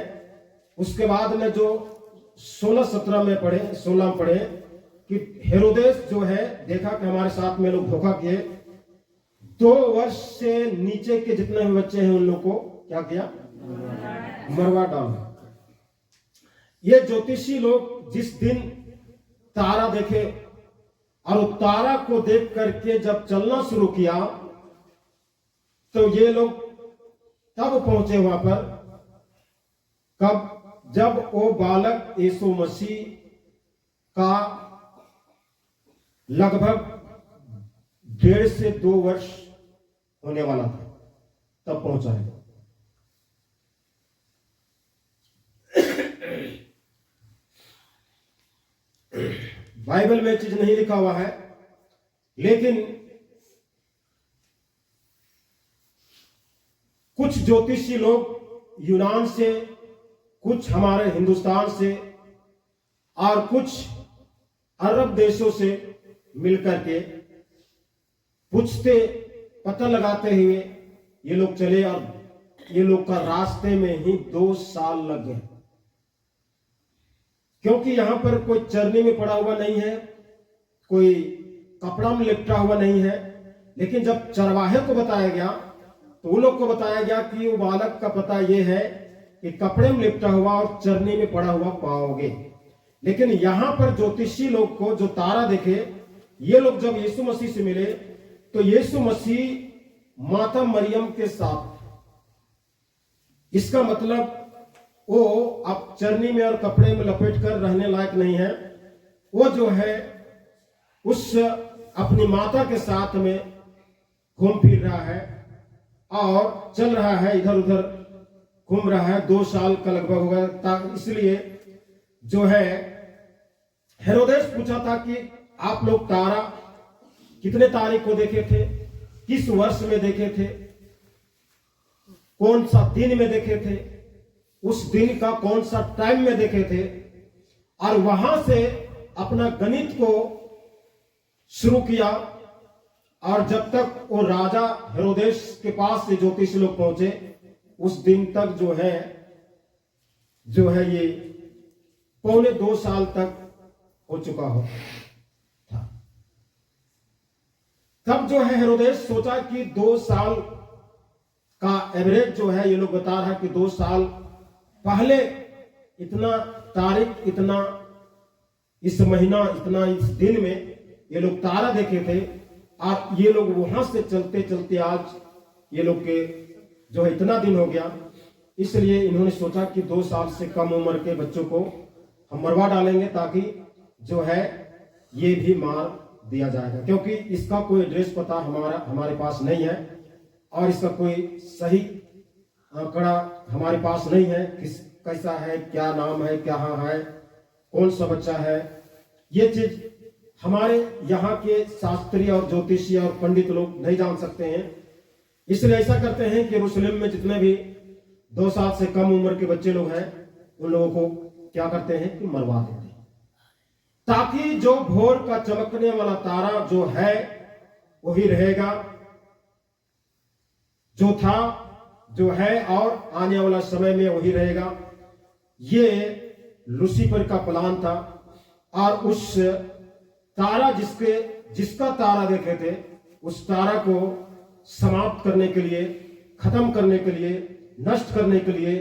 उसके बाद में जो 16-17 में पढ़े, 16 में पढ़े कि हेरोदेस जो है देखा कि हमारे साथ में लोग धोखा किए, 2 वर्ष से नीचे के जितने भी बच्चे हैं उन लोग को क्या किया? मरवा डाला। ये ज्योतिषी लोग जिस दिन तारा देखे और तारा को देख करके जब चलना शुरू किया, तो ये लोग तब पहुंचे वहां पर, कब? जब वो बालक यीशु मसीह का लगभग 1.5 से 2 वर्ष होने वाला था, तब पहुंचा है। बाइबल में चीज नहीं लिखा हुआ है, लेकिन कुछ ज्योतिषी लोग यूनान से, कुछ हमारे हिंदुस्तान से और कुछ अरब देशों से मिलकर के पूछते, पता लगाते हुए ये लोग चले और ये लोग का रास्ते में ही 2 साल लग गए, क्योंकि यहां पर कोई चरनी में पड़ा हुआ नहीं है, कोई कपड़ा में लिपटा हुआ नहीं है। लेकिन जब चरवाहे को बताया गया तो उन लोग को बताया गया कि वो बालक का पता ये है कि कपड़े में लिपटा हुआ और चरनी में पड़ा हुआ पाओगे। लेकिन यहां पर ज्योतिषी लोग को जो तारा देखे, ये लोग जब यीशु मसीह से मिले तो यीशु मसीह माता मरियम के साथ, इसका मतलब वो अब चरनी में और कपड़े में लपेट कर रहने लायक नहीं है। वो जो है उस अपनी माता के साथ में घूम फिर रहा है और चल रहा है, इधर उधर घूम रहा है। 2 साल का लगभग होगा। इसलिए जो है हेरोदेस पूछा था कि आप लोग तारा कितने तारीख को देखे थे, किस वर्ष में देखे थे, कौन सा दिन में देखे थे, उस दिन का कौन सा टाइम में देखे थे, और वहां से अपना गणित को शुरू किया और जब तक वो राजा हेरोदेस के पास से ज्योतिषी लोग पहुंचे, उस दिन तक जो है ये पौने 2 साल तक हो चुका हो था। तब जो है हेरोदेस सोचा कि 2 साल का एवरेज जो है, ये लोग बता रहा है कि 2 साल पहले इतना तारीख, इतना इस महीना, इतना इस दिन में ये लोग तारा देखे थे। और ये लोग वहां से चलते चलते आज ये लोग के जो है इतना दिन हो गया। इसलिए इन्होंने सोचा कि 2 साल से कम उम्र के बच्चों को हम मरवा डालेंगे, ताकि जो है ये भी मार दिया जाएगा, क्योंकि इसका कोई एड्रेस पता हमारे पास नहीं है और इसका कोई सही आंकड़ा हमारे पास नहीं है, कैसा है, क्या नाम है, क्या है, कौन सा बच्चा है। ये चीज हमारे यहाँ के शास्त्री और ज्योतिषी और पंडित लोग नहीं जान सकते हैं। इसलिए ऐसा करते हैं कि यरूशलेम में जितने भी 2 साल से कम उम्र के बच्चे लोग हैं, उन लोगों को क्या करते हैं कि मरवा देते हैं, ताकि जो भोर का चमकने वाला तारा जो है वही रहेगा, जो था, जो है और आने वाला समय में वही रहेगा। ये लूसीफर का प्लान था। और उस तारा जिसका तारा देखे थे, उस तारा को समाप्त करने के लिए, खत्म करने के लिए, नष्ट करने के लिए,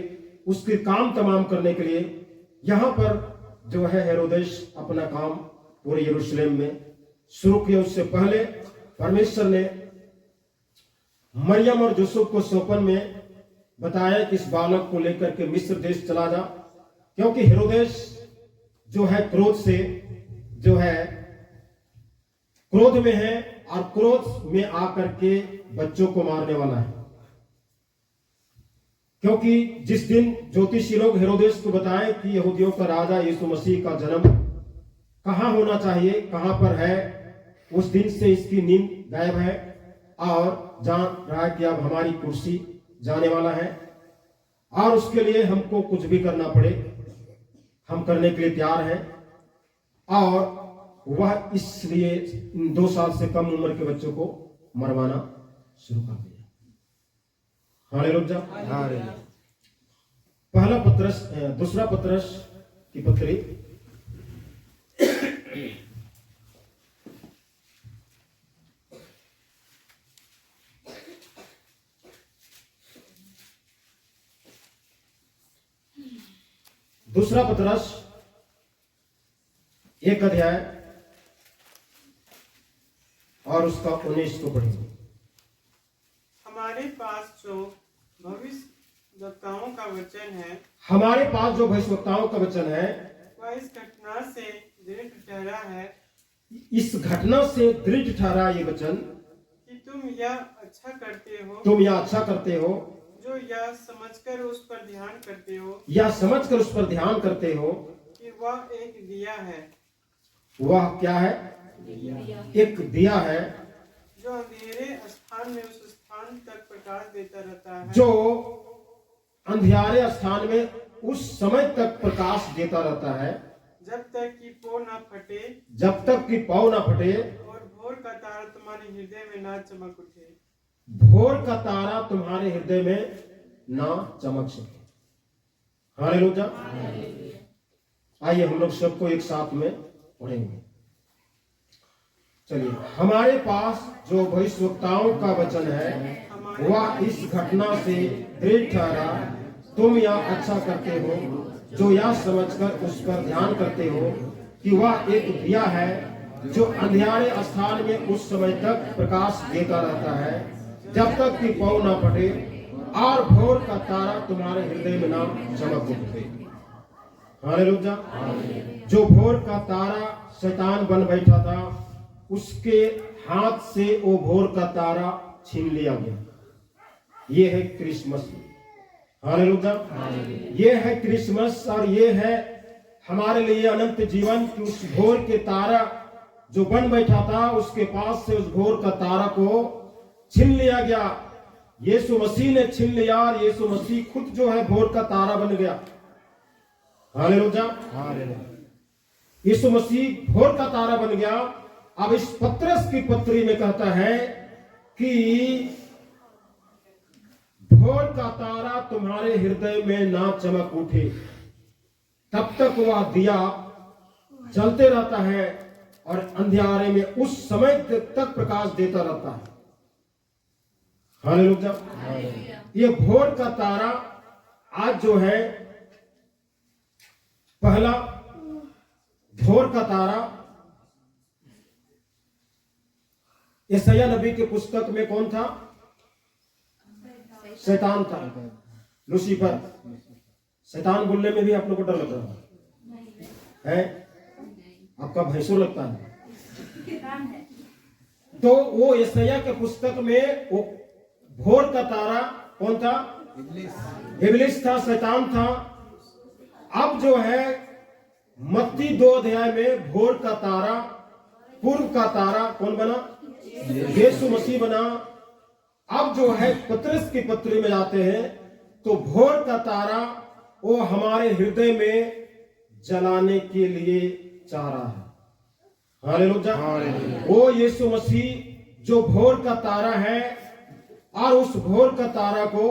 उसके काम तमाम करने के लिए यहां पर जो है हेरोदेस अपना काम पूरे यरूशलेम में शुरू किया। उससे पहले परमेश्वर ने मरियम और यूसुफ को सोपन में बताया कि इस बालक को लेकर के मिस्र देश चला जा, क्योंकि हेरोदेस जो है क्रोध से जो है क्रोध में है और क्रोध में आकर के बच्चों को मारने वाला है। क्योंकि जिस दिन ज्योतिषी लोग हेरोदेस को बताएं कि यहूदियों का राजा यीशु मसीह का जन्म कहां होना चाहिए, कहां पर है, उस दिन से इसकी नींद गायब है और जान रहा है कि अब हमारी कुर्सी जाने वाला है और उसके लिए हमको कुछ भी करना पड़े, हम करने के लिए तैयार हैं। और वह इसलिए 2 साल से कम उम्र के बच्चों को मरवाना शुरू कर दिया। हालेलुया। पहला पत्रस, दूसरा पत्रस की पत्री दूसरा पत्रस 1 अध्याय और उसका 19 को पढ़ेंगे। हमारे पास जो भविष्यवक्ताओं का वचन है, हमारे पास जो भविष्यवक्ताओं का वचन है, वह इस घटना से दृढ़ ठहरा है, इस घटना से दृढ़ ठहरा ये वचन कि तुम यह अच्छा करते हो, तुम यह अच्छा करते हो, जो यह समझकर उस पर ध्यान करते हो, यह समझकर उस पर ध्यान करते हो कि वह एक दिया है, वह क्या है, एक दिया है जो अंधेरे स्थान में उस स्थान तक प्रकाश देता रहता है, जो अंधियारे स्थान में उस समय तक प्रकाश देता रहता है, जब तक कि पौ न फटे जब तक कि पौ न फटे और भोर का तारा तुम्हारे हृदय में ना चमक उठे। भोर का तारा तुम्हारे हृदय में ना चमक सके। हालेलुया। आइए हम लोग सबको एक साथ में पढ़ेंगे। चलिए, हमारे पास जो भविष्यवक्ताओं का वचन है, वह इस घटना से दृढ़ ठहरा, तुम यह अच्छा करते हो, जो यह समझकर उस पर ध्यान करते हो कि वह एक दिया है जो अंधियारे स्थान में उस समय तक प्रकाश देता रहता है, जब तक कि पौ न फटे और भोर का तारा तुम्हारे हृदय में ना चमक उठे। हालेलुया। जो भोर का तारा शैतान बन बैठा था, उसके हाथ से वो भोर का तारा छीन लिया गया। ये है क्रिसमस। हालेलुया। ये है क्रिसमस और ये है हमारे लिए अनंत जीवन की उस भोर के तारा जो बन बैठा था, उसके पास से उस भोर का तारा को छीन लिया गया। यीशु मसीह ने छीन लिया और यीशु मसीह खुद जो है भोर का तारा बन गया। हालेलुया। यीशु मसीह भोर का तारा बन गया अब इस पत्रस की पत्री में कहता है कि भोर का तारा तुम्हारे हृदय में ना चमक उठे, तब तक वह दिया जलते रहता है और अंधियारे में उस समय तक प्रकाश देता रहता है। हालेलुया। ये भोर का तारा आज जो है, पहला भोर का तारा यशायाह नबी के पुस्तक में कौन था? शैतान था, लूसीफर। शैतान बोलने में भी आप लोग को डर लग रहा है? आपका भैंसुर लगता है। तो वो यशायाह के पुस्तक में वो भोर का तारा कौन था? इब्लीस था, शैतान था। अब जो है मत्ती 2 अध्याय में भोर का तारा, पूर्व का तारा कौन बना? यीशु मसीह बना। अब जो है पत्रस की पत्री में जाते हैं तो भोर का तारा वो हमारे हृदय में जलाने के लिए चाह रहा है। हालेलुया। वो यीशु मसीह जो भोर का तारा है, और उस भोर का तारा को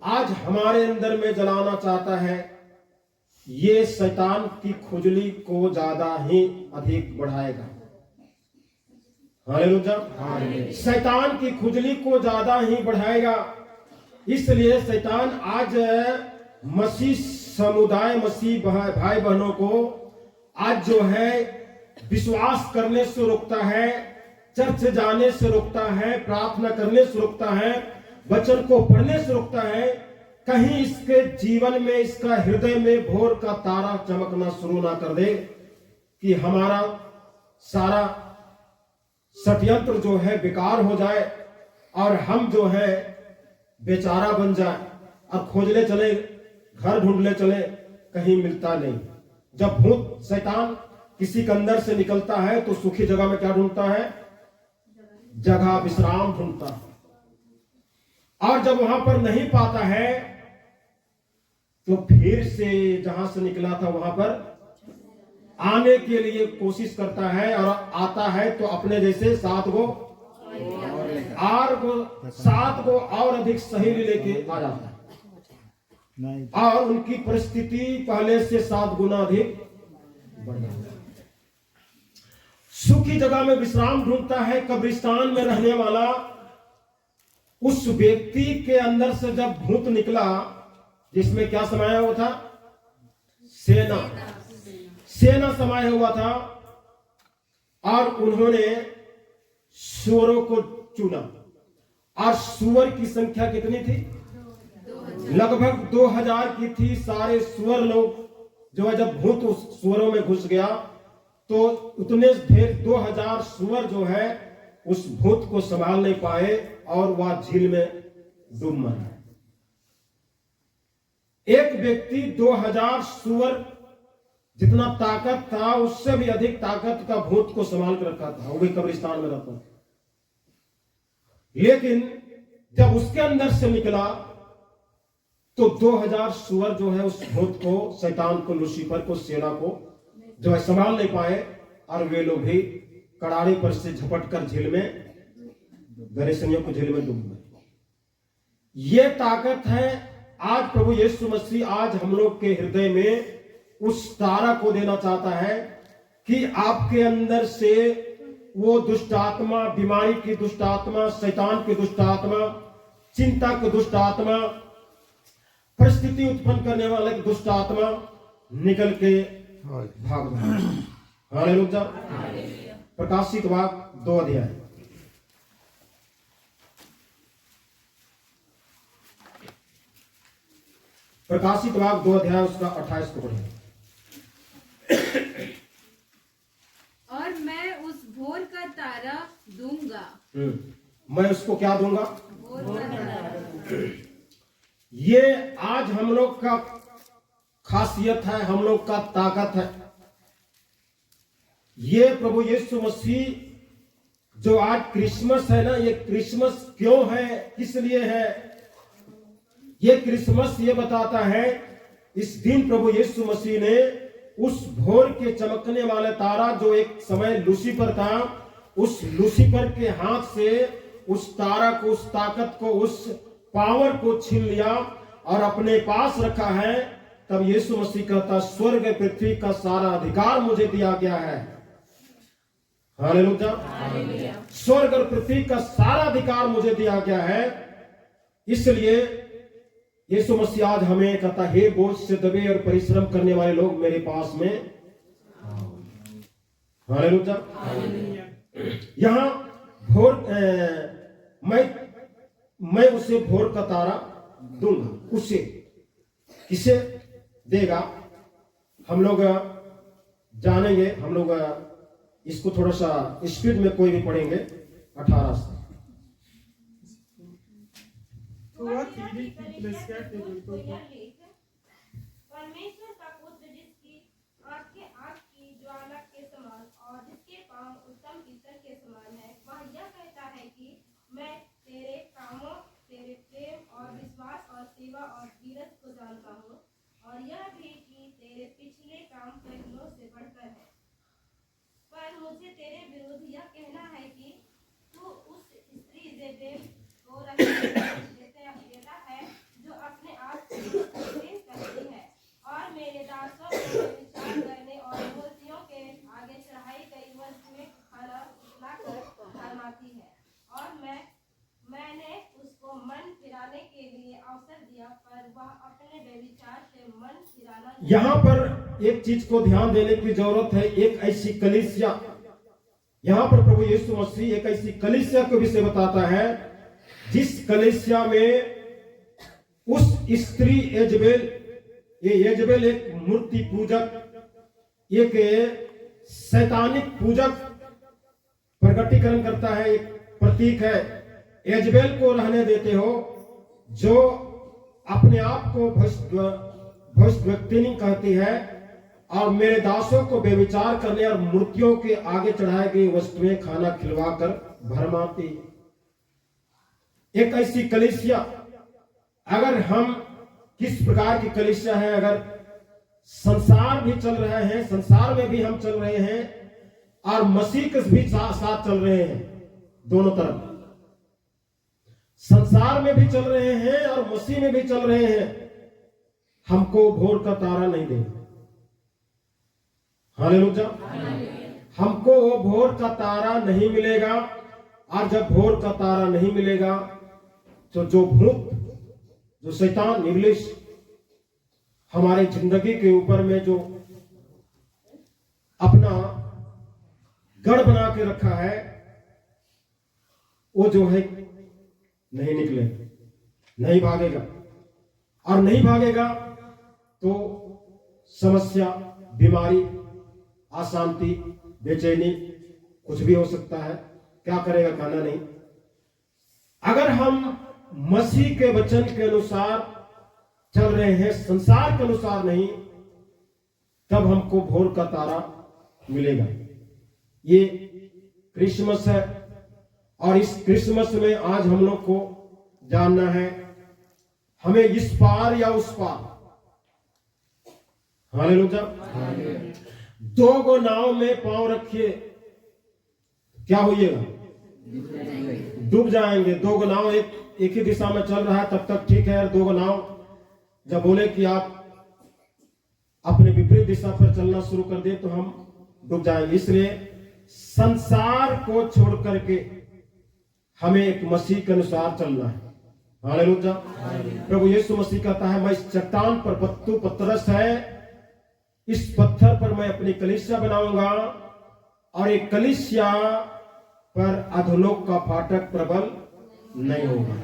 आज हमारे अंदर में जलाना चाहता है। ये शैतान की खुजली को ज्यादा ही अधिक बढ़ाएगा। हालेलुया। शैतान की खुजली को ज्यादा ही बढ़ाएगा। इसलिए शैतान आज मसीह समुदाय, मसीह भाई बहनों को आज जो है विश्वास करने से रोकता है, चर्च जाने से रोकता है, प्रार्थना करने से रोकता है, वचन को पढ़ने से रोकता है। कहीं इसके जीवन में, इसका हृदय में भोर का तारा चमकना शुरू ना कर दे कि हमारा सारा षड्यंत्र जो है बेकार हो जाए और हम जो है बेचारा बन जाए और खोजने चले, घर ढूंढने चले, कहीं मिलता नहीं। जब भूत शैतान किसी के अंदर से निकलता है तो सूखी जगह में क्या ढूंढता है? जगह विश्राम ढूंढता है। और जब वहां पर नहीं पाता है तो फिर से जहां से निकला था वहां पर आने के लिए कोशिश करता है, और आता है तो अपने जैसे 7 गो और अधिक सहेली लेके आ जाता है, और उनकी परिस्थिति पहले से 7 गुना अधिक बढ़ जाती है। सूखी जगह में विश्राम ढूंढता है। कब्रिस्तान में रहने वाला उस व्यक्ति के अंदर से जब भूत निकला, जिसमें क्या समाया हुआ था? सेना समाया हुआ था, और उन्होंने सुअरों को चुना। और सुअर की संख्या कितनी थी? लगभग 2000 की थी। सारे सुअर लोग जो है, जब भूत उस सुअरों में घुस गया तो उतने ढेर 2000 सुअर जो है उस भूत को संभाल नहीं पाए और वह झील में डूब मरा। एक व्यक्ति 2000 सुअर जितना ताकत था, उससे भी अधिक ताकत का भूत को संभाल कर रखा था। वो भी कब्रिस्तान में रहता था। लेकिन जब उसके अंदर से निकला तो 2000 सुअर जो है उस भूत को, शैतान को, लूसीफर को, सेना को जो है संभाल नहीं पाए, और वे लोग भी कड़ाड़ी पर से झपट कर झील में, गरेशनियों को झील में डूब गए। ये ताकत है। आज प्रभु यीशु मसीह आज हम लोग के हृदय में उस तारा को देना चाहता है कि आपके अंदर से वो दुष्ट आत्मा, बीमारी की दुष्ट आत्मा, शैतान की दुष्ट आत्मा, चिंता की दुष्ट आत्मा, परिस्थिति उत्पन्न करने वाले दुष्ट आत्मा निकल के भाग जाए। हालेलुया। प्रकाशित वाक्य 2 अध्याय। प्रकाशित वाक्य 2 अध्याय उसका 28 को पढ़ें। और मैं उस भोर का तारा दूंगा। मैं उसको क्या दूंगा? भोर का तारा। ये आज हम लोग का खासियत है, हम लोग का ताकत है। ये प्रभु यीशु मसीह जो आज क्रिसमस है ना, ये क्रिसमस क्यों है, किस लिए है? ये क्रिसमस ये बताता है, इस दिन प्रभु यीशु मसीह ने उस भोर के चमकने वाले तारा जो एक समय लूसीफर था, उस लूसीफर के हाथ से उस तारा को, उस ताकत को, उस पावर को छीन लिया और अपने पास रखा है, तब यीशु मसीह कहता स्वर्ग पृथ्वी का सारा अधिकार मुझे दिया गया है। हालेलुया। स्वर्ग और पृथ्वी का सारा अधिकार मुझे दिया गया है। इसलिए यीशु मसीह आज हमें कहता हे बोझ से दबे और परिश्रम करने वाले लोग मेरे पास में। हालेलुया। यहां भोर मैं उसे भोर का तारा दूंगा। उसे किसे देगा हम लोग जानेंगे। हम लोग इसको थोड़ा सा स्पीड में कोई भी पढ़ेंगे 18 से। परमेश्वर का पुत्र जिसकी आंखें आग की ज्वाला के समान और जिसके पांव उत्तम पीतल के समान है, वह यह कहता है कि मैं तेरे कामों, तेरे प्रेम और विश्वास और सेवा और धीरज को जानता हूँ, और यह भी कि तेरे पिछले काम पहलों से बढ़कर है। पर मुझे तेरे विरुद्ध यह कहना है कि तू उस स्त्री इजेबेल को देता है जो अपने आप को प्रेम करती है और मेरे दासों को विचार करने और मूर्तियों के आगे चढ़ाई गई वस्तुएं खाना लाकर फरमाती है। और मैंने उसको मन फिराने के लिए अवसर दिया, पर वह अपने व्यभिचार से मन फिराना। यहां पर एक चीज को ध्यान देने की जरूरत है। एक ऐसी कलीसिया, यहां पर प्रभु यीशु मसीह एक ऐसी कलीसिया को विषय बताता है जिस कलीसिया में उस स्त्री यजेबेल, ये यजेबेल एक मूर्ति पूजक, एक शैतानिक पूजक प्रकटीकरण करता है, एक प्रतीक है। यजेबेल को रहने देते हो जो अपने आप को भविष्यवक्तिनी कहती है और मेरे दासों को बेविचार करने और मूर्तियों के आगे चढ़ाई गई वस्तुएं खाना खिलवाकर भरमाती। एक ऐसी कलीसिया, अगर हम किस प्रकार की कलीसिया है, अगर संसार भी चल रहा है, संसार में भी हम चल रहे हैं और मसीह के भी साथ चल रहे हैं, दोनों तरफ संसार में भी चल रहे हैं और मसीह में भी चल रहे हैं, हमको भोर का तारा नहीं देगा। हालेलुया। हमको वो भोर का तारा नहीं मिलेगा। और जब भोर का तारा नहीं मिलेगा तो जो भूत, जो शैतान, इब्लिस हमारे जिंदगी के ऊपर में जो अपना गढ़ बना के रखा है, वो जो है नहीं निकलेगा, नहीं भागेगा। और नहीं भागेगा तो समस्या, बीमारी, अशांति, बेचैनी, कुछ भी हो सकता है। क्या करेगा, खाना नहीं। अगर हम मसीह के वचन के अनुसार चल रहे हैं, संसार के अनुसार नहीं, तब हमको भोर का तारा मिलेगा। ये क्रिसमस है और इस क्रिसमस में आज हम लोग को जानना है हमें इस पार या उस पार। हालेलुया। दो गो नाव में पांव रखिए, क्या होइएगा, डूब जाएंगे। दो गो नाव एक ही दिशा में चल रहा है तब तक ठीक है। दो गो नाव जब बोले कि आप अपने विपरीत दिशा पर चलना शुरू कर दे तो हम डूब जाएंगे। इसलिए संसार को छोड़ करके हमें एक मसीह के अनुसार चलना है। हालेलुया। प्रभु यीशु मसीह कहता है, मैं इस चट्टान पर पतरस है, इस पत्थर पर मैं अपनी कलीसिया बनाऊंगा और एक कलीसिया पर अधोलोक का फाटक प्रबल नहीं होगा।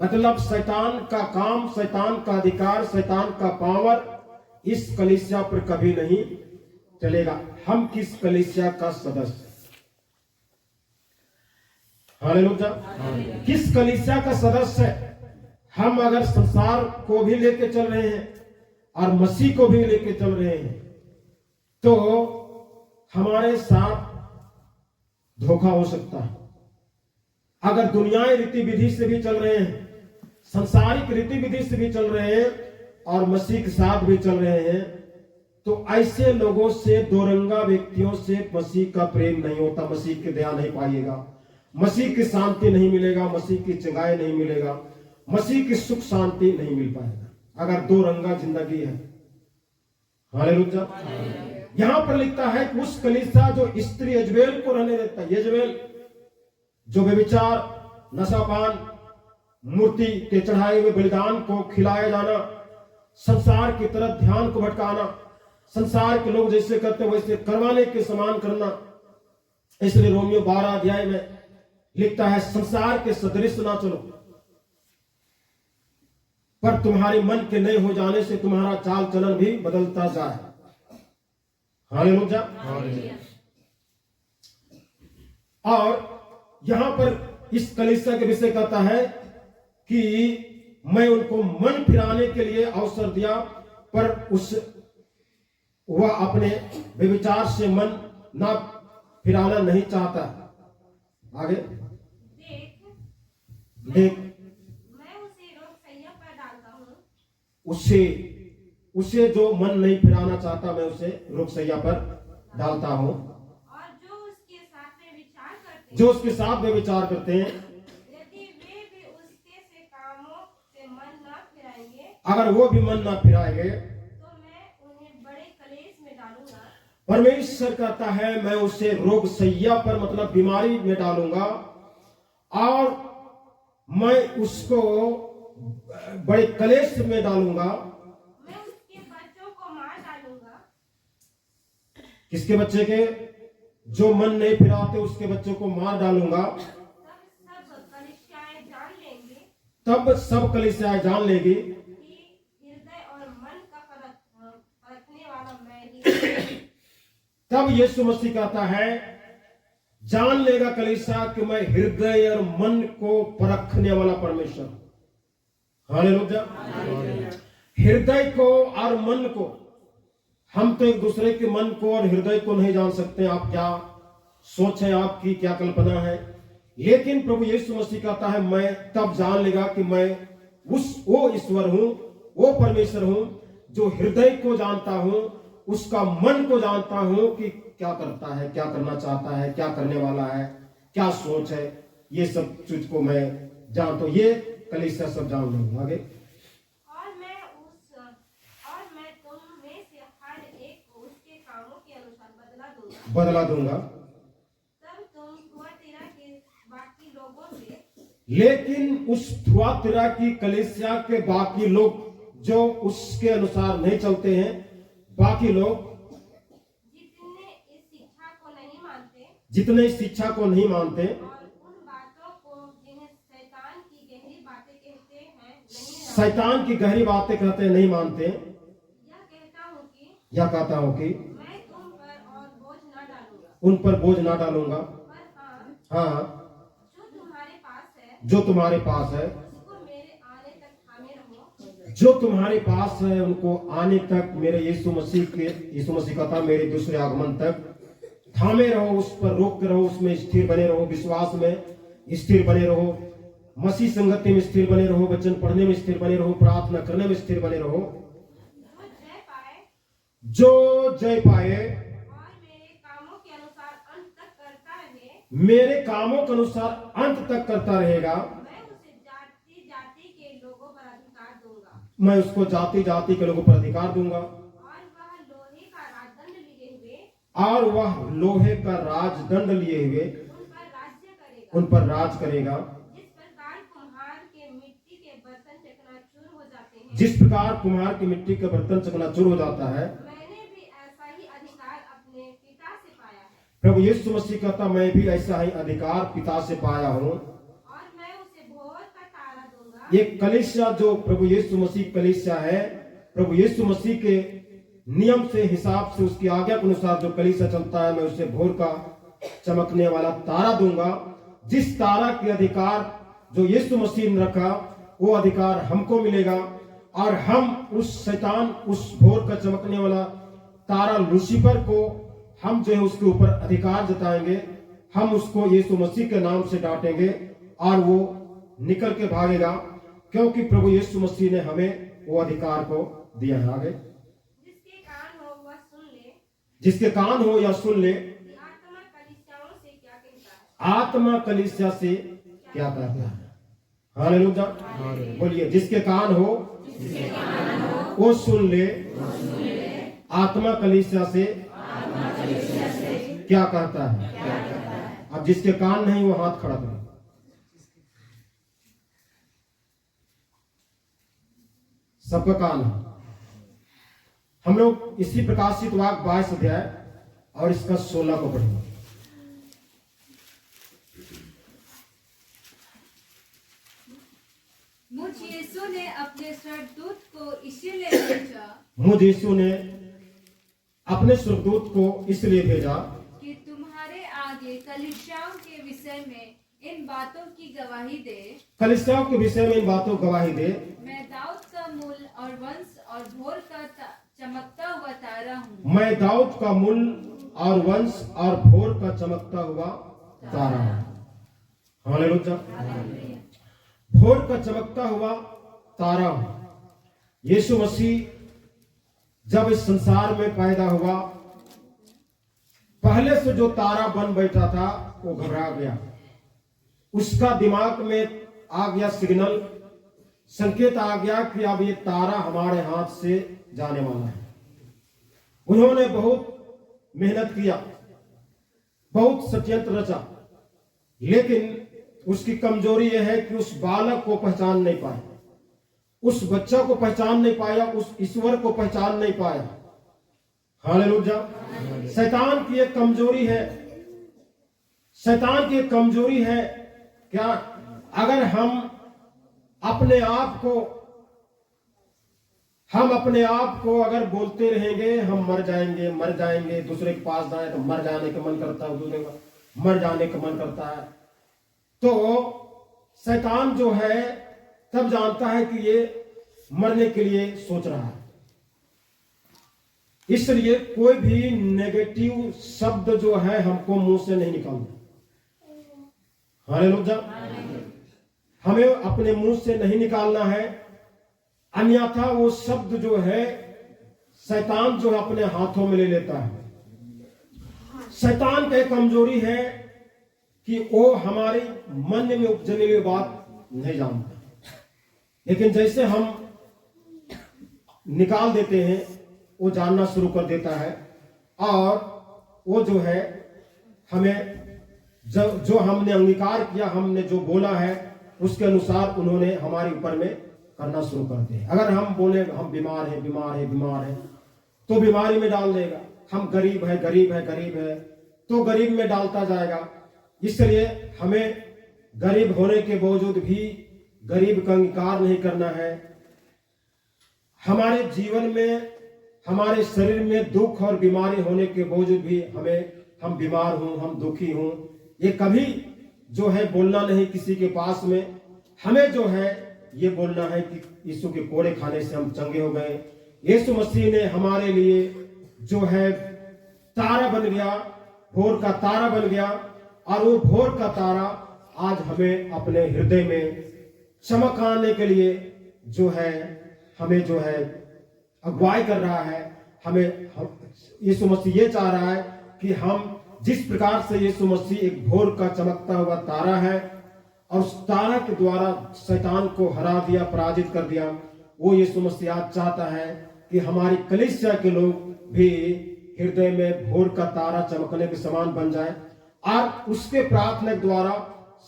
मतलब शैतान का काम, शैतान का अधिकार, शैतान का पावर इस कलीसिया पर कभी नहीं चलेगा। हम किस कलीसिया का सदस्य? हालेलुया। किस कलीसिया का सदस्य है? हम अगर संसार को भी लेके चल रहे हैं और मसीह को भी लेके चल रहे हैं तो हमारे साथ धोखा हो सकता है। अगर दुनियाई रीति विधि से भी चल रहे हैं, सांसारिक रीति विधि से भी चल रहे हैं और मसीह के साथ भी चल रहे हैं तो ऐसे लोगों से, दो रंगा व्यक्तियों से मसीह का प्रेम नहीं होता, मसीह की दया नहीं पाइएगा, मसीह की शांति नहीं मिलेगा, मसीह की जगाए नहीं मिलेगा, मसीह की सुख शांति नहीं मिल पाएगा अगर दो रंगा जिंदगी है। हालेलुया। यहां पर लिखता है कि उस कलीसिया जो स्त्री यजबेल को रहने देता है, यजबेल जो व्यभिचार, नशापान, मूर्ति के चढ़ाए हुए बलिदान को खिलाया जाना, संसार की तरफ ध्यान को भटकाना, संसार के लोग जैसे करते वैसे करवाने के समान करना। इसलिए रोमियो 12 अध्याय में लिखता है, संसार के सदृश ना चलो, पर तुम्हारे मन के नए हो जाने से तुम्हारा चाल चलन भी बदलता जाए। हालेलुया। और यहां पर इस कलीसिया के विषय कहता है कि मैं उनको मन फिराने के लिए अवसर दिया, पर वह अपने व्यभिचार से मन ना फिराना नहीं चाहता। आगे देख, मैं उसे रोग सैया पर डालता हूँ, उसे जो मन नहीं फिराना चाहता मैं उसे रोकसैया पर डालता हूं। और जो उसके साथ में विचार करते जो उसके साथ में विचार करते हैं, यदि वे भी उसके से कामों से मन न फिराएंगे, अगर वो भी मन ना फिराएंगे, तो मैं उन्हें बड़े कलेश में डालूंगा। परमेश्वर कहता है मैं उसे रोग सैया पर, मतलब बीमारी में डालूंगा, और मैं उसको बड़े कलेश में डालूंगा। मैं उसके बच्चों को मार डालूंगा। किसके बच्चे के? जो मन नहीं फिराते उसके बच्चों को मार डालूंगा। तब सब कलीसियाएं जान लेंगे तब सब कलीसियाएं जान लेगी कि हृदय और मन का परखने वाला मैं ही हूँ। तब यीशु मसीह कहता है, जान लेगा कलीसिया कि मैं हृदय और मन को परखने वाला परमेश्वर। हालेलुया। हृदय को और मन को, हम तो एक दूसरे के मन को और हृदय को नहीं जान सकते, आप क्या सोच है, आपकी क्या कल्पना है, लेकिन प्रभु यीशु मसीह कहता है मैं तब जान लेगा कि मैं वो ईश्वर हूं, वो परमेश्वर हूं जो हृदय को जानता हूं, उसका मन को जानता हूं कि क्या करता है, क्या करना चाहता है, क्या करने वाला है, क्या सोच है, ये सब चीज को मैं जानता हूं। ये कलीसिया सब जान लेंगे। आगे, और मैं तुम में से हर एक को उसके कामों के अनुसार बदला दूंगा। तब तुम थुआतीरा के बाकी लोगों से, लेकिन उस थुआतीरा की कलीसिया के बाकी लोग जो उसके अनुसार नहीं चलते हैं, बाकी लोग जितने इस शिक्षा को नहीं मानते और उन बातों को जिन्हें शैतान की गहरी बातें कहते हैं नहीं शैतान की गहरी बातें कहते हैं नहीं मानते, यह कहता हूँ कि मैं तुम पर और बोझ न डालूंगा, उन पर बोझ ना डालूंगा। पर हाँ, जो तुम्हारे पास है जो तुम्हारे पास है उसको मेरे आने तक थामे रहो। जो तुम्हारे पास है उनको आने तक, मेरे यीशु मसीह का था मेरे दूसरे आगमन तक थामे रहो, उस पर रोक के रहो, उसमें स्थिर बने रहो, विश्वास में स्थिर बने रहो, मसीह संगति में स्थिर बने रहो, वचन पढ़ने में स्थिर बने रहो, प्रार्थना करने में स्थिर बने रहो। जो जय पाए और मेरे कामों के अनुसार अंत तक करता रहे, मेरे कामों के अनुसार अंत तक करता रहेगा, मैं उसे जाति जाति के लोगों पर अधिकार दूंगा, मैं उसको जाति जाति के लोगों पर अधिकार दूंगा, और वह लोहे का राजदंड लिए हुए और वह लोहे का राजदंड लिए हुए उन पर राज करेगा। उन पर राज करेगा। जिस प्रकार कुम्हार के मिट्टी के बर्तन चकनाचूर हो जाते हैं, जिस प्रकार कुम्हार की मिट्टी का बर्तन चकनाचूर हो जाता है, मैंने भी ऐसा ही अधिकार अपने पिता से पाया है, प्रभु यीशु मसीह कहता मैं भी ऐसा ही अधिकार पिता से पाया हूँ। और मैं उसे भोर का तारा दूंगा। ये कलीसिया जो प्रभु यीशु मसीह कलीसिया है, प्रभु यीशु मसीह के नियम से, हिसाब से, उसकी आज्ञा के अनुसार जो कलीसिया चलता है, मैं उसे भोर का चमकने वाला तारा दूंगा। जिस तारा के अधिकार जो यीशु मसीह ने रखा, वो अधिकार हमको मिलेगा, और हम उस शैतान, उस भोर का चमकने वाला तारा लूसीफर को हम जो है उसके ऊपर अधिकार जताएंगे, हम उसको यीशु मसीह के नाम से डांटेंगे और वो निकल के भागेगा, क्योंकि प्रभु यीशु मसीह ने हमें वो अधिकार को दिया है। आगे, जिसके कान हो वह जिसके कान हो या सुन ले कि आत्मा कलीसियाओं से क्या कहता है। आत्मा कलीसिया से क्या कहता है। हालेलुया। बोलिए, जिसके कान हो वो सुन ले आत्मा कलीसिया से क्या कहता है। अब जिसके कान नहीं वो हाथ खड़ा करे। सबका कान है। हम लोग इसी प्रकाशित वाक्य 22 अध्याय और इसका 16 को पढ़ेंगे। मुझ यीशु ने अपने स्वर्गदूत को इसीलिए भेजा मुझ यीशु ने अपने स्वर्गदूत को इसलिए भेजा कि तुम्हारे आगे कलीसियाओं के विषय में इन बातों की गवाही दे। कलीसियाओं के विषय में इन बातों की गवाही दे। मैं दाऊद का मूल और वंश और भोर का चमकता हुआ तारा हूँ। मैं दाऊद का मूल और वंश और भोर का चमकता हुआ तारा हूं। हालेलुया। भोर का चमकता हुआ तारा हूं। यीशु मसीह जब इस संसार में पैदा हुआ, पहले से जो तारा बन बैठा था वो घबरा गया। उसका दिमाग में आ गया सिग्नल, संकेत आ गया कि अब ये तारा हमारे हाथ से जाने वाला है। उन्होंने बहुत मेहनत किया, बहुत षड्यंत्र रचा, लेकिन उसकी कमजोरी यह है कि उस बालक को पहचान नहीं पाया, उस बच्चा को पहचान नहीं पाया, उस ईश्वर को पहचान नहीं पाया। हालेलुया। शैतान की एक कमजोरी है, शैतान की एक कमजोरी है क्या? अगर हम अपने आप को अगर बोलते रहेंगे हम मर जाएंगे, दूसरे के पास जाए तो मर जाने का मन करता है, दूसरे का मर जाने का मन करता है, तो शैतान जो है तब जानता है कि ये मरने के लिए सोच रहा है। इसलिए कोई भी नेगेटिव शब्द जो है हमको मुंह से नहीं निकालना। हालेलुया। हमें अपने मुंह से नहीं निकालना है, अन्यथा वो शब्द जो है शैतान जो है अपने हाथों में ले लेता है। शैतान की कमजोरी है कि वो हमारे मन में उपजने वाली बात नहीं जानता, लेकिन जैसे हम निकाल देते हैं वो जानना शुरू कर देता है, और वो जो है हमें जो हमने अंगीकार किया, हमने जो बोला है उसके अनुसार उन्होंने हमारे ऊपर में करना शुरू कर दिया। अगर हम बोले हम बीमार है तो बीमारी में डाल देगा। हम गरीब है तो गरीब में डालता जाएगा। इसलिए हमें गरीब होने के बावजूद भी गरीब का अंगीकार नहीं करना है। हमारे जीवन में, हमारे शरीर में दुख और बीमारी होने के बावजूद भी हम बीमार हूं, हम दुखी हूं, ये कभी जो है बोलना नहीं किसी के पास में। हमें जो है ये बोलना है कि यीशु के कोड़े खाने से हम चंगे हो गए। यीशु मसीह ने हमारे लिए जो है तारा बन गया, भोर का तारा बन गया, और वो भोर का तारा आज हमें अपने हृदय में चमकाने के लिए जो है हमें जो है अगुवाई कर रहा है। यीशु मसीह ये चाह रहा है कि हम जिस प्रकार से यीशु मसीह एक भोर का चमकता हुआ तारा है और उस तारा के द्वारा शैतान को हरा दिया, पराजित कर दिया, वो यीशु मसीह आज चाहता है कि हमारी कलीसिया के लोग भी हृदय में भोर का तारा चमकने के समान बन जाए, और उसके प्रार्थना के द्वारा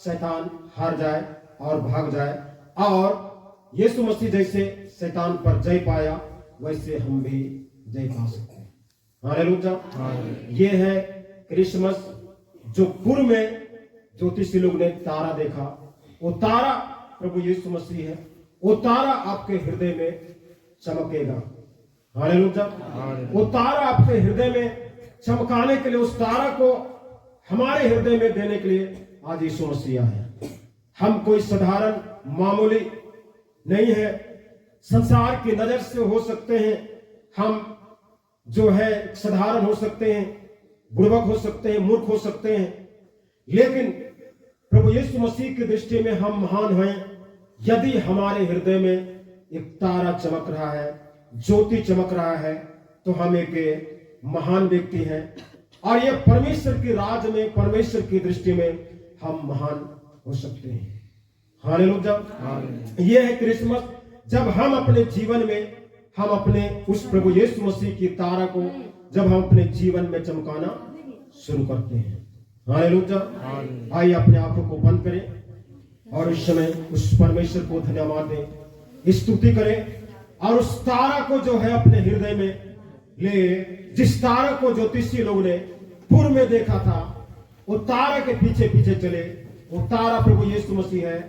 शैतान हार जाए और भाग जाए। और यीशु मसीह जैसे शैतान पर जय पाया वैसे हम भी जय पा सकते हैं। हालेलुया। ये है क्रिसमस, जो पूर्व में ज्योतिषी लोग ने तारा देखा, वो तारा प्रभु यीशु मसीह है। वो तारा आपके हृदय में चमकेगा। हालेलुया। वो तारा आपके हृदय में चमकाने के लिए, उस तारा को हमारे हृदय में देने के लिए आज यीशु मसीह आया। हम कोई साधारण मामूली नहीं है। संसार की नजर से हो सकते हैं हम जो है साधारण हो सकते हैं, बुर्बक हो सकते हैं, मूर्ख हो सकते हैं, लेकिन प्रभु यीशु मसीह की दृष्टि में हम महान हैं यदि हमारे हृदय में एक तारा चमक रहा है, ज्योति चमक रहा है, तो हम एक महान व्यक्ति हैं और ये परमेश्वर के राज में, परमेश्वर की दृष्टि में हम महान हो सकते हैं। हालेलुया। ये है क्रिसमस, जब हम अपने जीवन में हम अपने उस प्रभु यीशु मसीह की तारा को जब हम अपने जीवन में चमकाना शुरू करते हैं। हालेलुया। आइए अपने आंखों को बंद करें और इस समय उस परमेश्वर को धन्यवाद दें, स्तुति करें और उस तारा को जो है अपने हृदय में ले, जिस तारा को ज्योतिषी लोग ने पूर्व में देखा था, वो तारा के पीछे पीछे चले। वो तारा प्रभु यीशु मसीह है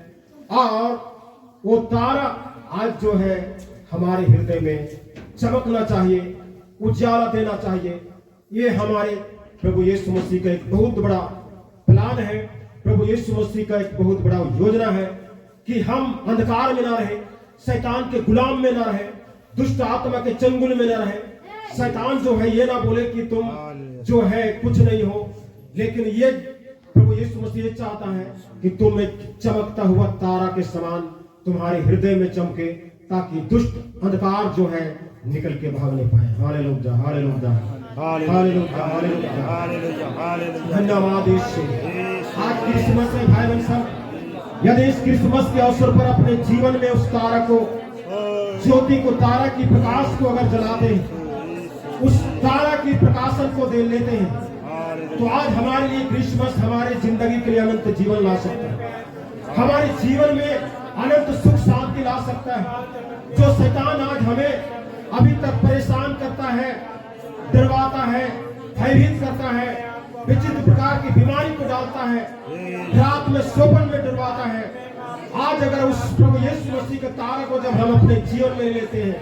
और वो तारा आज जो है हमारे हृदय में चमकना चाहिए, उजाला देना चाहिए। ये हमारे प्रभु यीशु मसीह का एक बहुत बड़ा प्लान है, प्रभु यीशु मसीह का एक बहुत बड़ा योजना है कि हम अंधकार में ना रहे, शैतान के गुलाम में ना रहे, दुष्ट आत्मा के चंगुल में ना रहे। शैतान जो है ये ना बोले कि तुम जो है कुछ नहीं हो, लेकिन ये प्रभु यीशु मसीह ये चाहता है कि तुम एक चमकता हुआ तारा के समान तुम्हारे हृदय में चमके, ताकि दुष्ट अंधकार जो है निकल के भाग नहीं पाए। हालेलुया, हालेलुया, हालेलुया, हालेलुया। धन्यवाद यीशु। आज क्रिसमस है भाई बहन सब, यदि इस क्रिसमस के अवसर पर अपने जीवन में उस तारा को, ज्योति को, तारा की प्रकाश को अगर जलाते हैं, उस तारा की प्रकाशन को दे लेते हैं, तो आज हमारे लिए क्रिसमस हमारे जिंदगी के लिए अनंत जीवन ला सकता है, हमारे जीवन में अनंत सुख शांति ला सकता है। जो शैतान आज हमें अभी तक परेशान करता है, डरवाता है, भयभीत करता है, विचित्र प्रकार की बीमारी को डालता है, रात में सोपन में डरवाता है, आज अगर उस प्रभु यीशु मसीह के तारा को जब हम अपने जीवन में लेते हैं,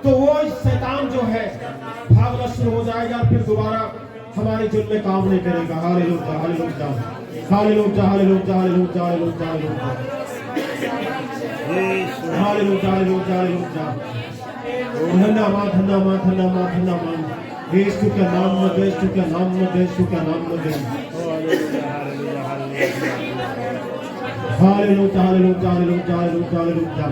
तो वो शैतान जो है भागना शुरू हो जाएगा, फिर दोबारा हमारे जीवन में काम नहीं करेगा। हालेलुया, हालेलुया, हालेलुया, हालेलुया, हालेलुया, हालेलुया, हालेलुया, हालेलुया, हालेलुया, हालेलुया। धन्यवाद, धन्यवाद, धन्यवाद, धन्यवाद। यीशु के नाम में, यीशु के नाम में, यीशु के नाम में। हालेलुया, हालेलुया, हालेलुया, हालेलुया, हालेलुया।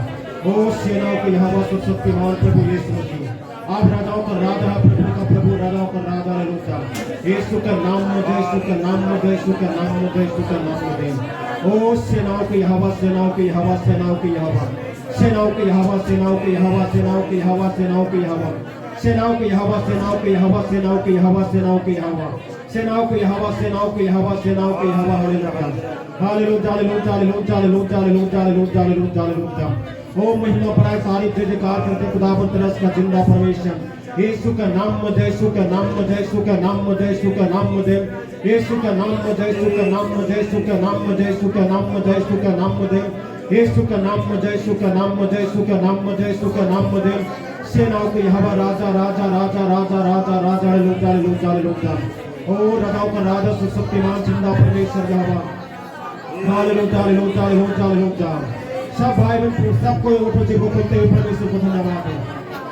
ओ सेनाओं के यहोवा सर्वशक्तिमान प्रभु यीशु मसीह, आप राजाओं का राजा, प्रभु का प्रभु, राजाओं का राजा। हालेलुया। यीशु के नाम में, यीशु के नाम में, यीशु के नाम में, यीशु के नाम में। ओ सेनाओं के यहोवा, सेनाओं के यहोवा, सेनाओं के यहोवा, सेनाओं के यहोवा, सेनाओं के यहोवा, सेनाओं के यहोवा, सेनाओं के यहोवा, सेनाओं के यहोवा, सेनाओं के यहोवा, सेनाओं के यहोवा, सेनाओं के यहोवा, सेनाओं के यहोवा, सेनाओं के यहोवा, सेनाओं के यहोवा। हालेलुया, हालेलुया, हालेलुया, हालेलुया, हालेलुया, हालेलुया, हालेलुया, हालेलुया, हालेलुया। ओ महिमा बड़ाई तारीफ जय जयकार करते खुदावंत रस का जिंदा परमेश्वर, यीशु का नाम में, यीशु का नाम में, यीशु का नाम में, यीशु का नाम में, यीशु का नाम में, यीशु का नाम में, यीशु का नाम में, यीशु का नाम में, यीशु का नाम में, यीशु का नाम में, यीशु का नाम में, यीशु का नाम में, यीशु का नाम में। सेनाओं के यहोवा, राजा, राजा, राजा, राजा, राजा, राजा। हालेलुया, हालेलुया, हालेलुया। ओ राजाओं का राजा, सर्वशक्तिमान जिंदा परमेश्वर यहोवा। हालेलुया, हालेलुया, हालेलुया, हालेलुया। सब भाई बहन सब कोई उठो जी को बोलते हुए परमेश्वर को धन्यवाद है।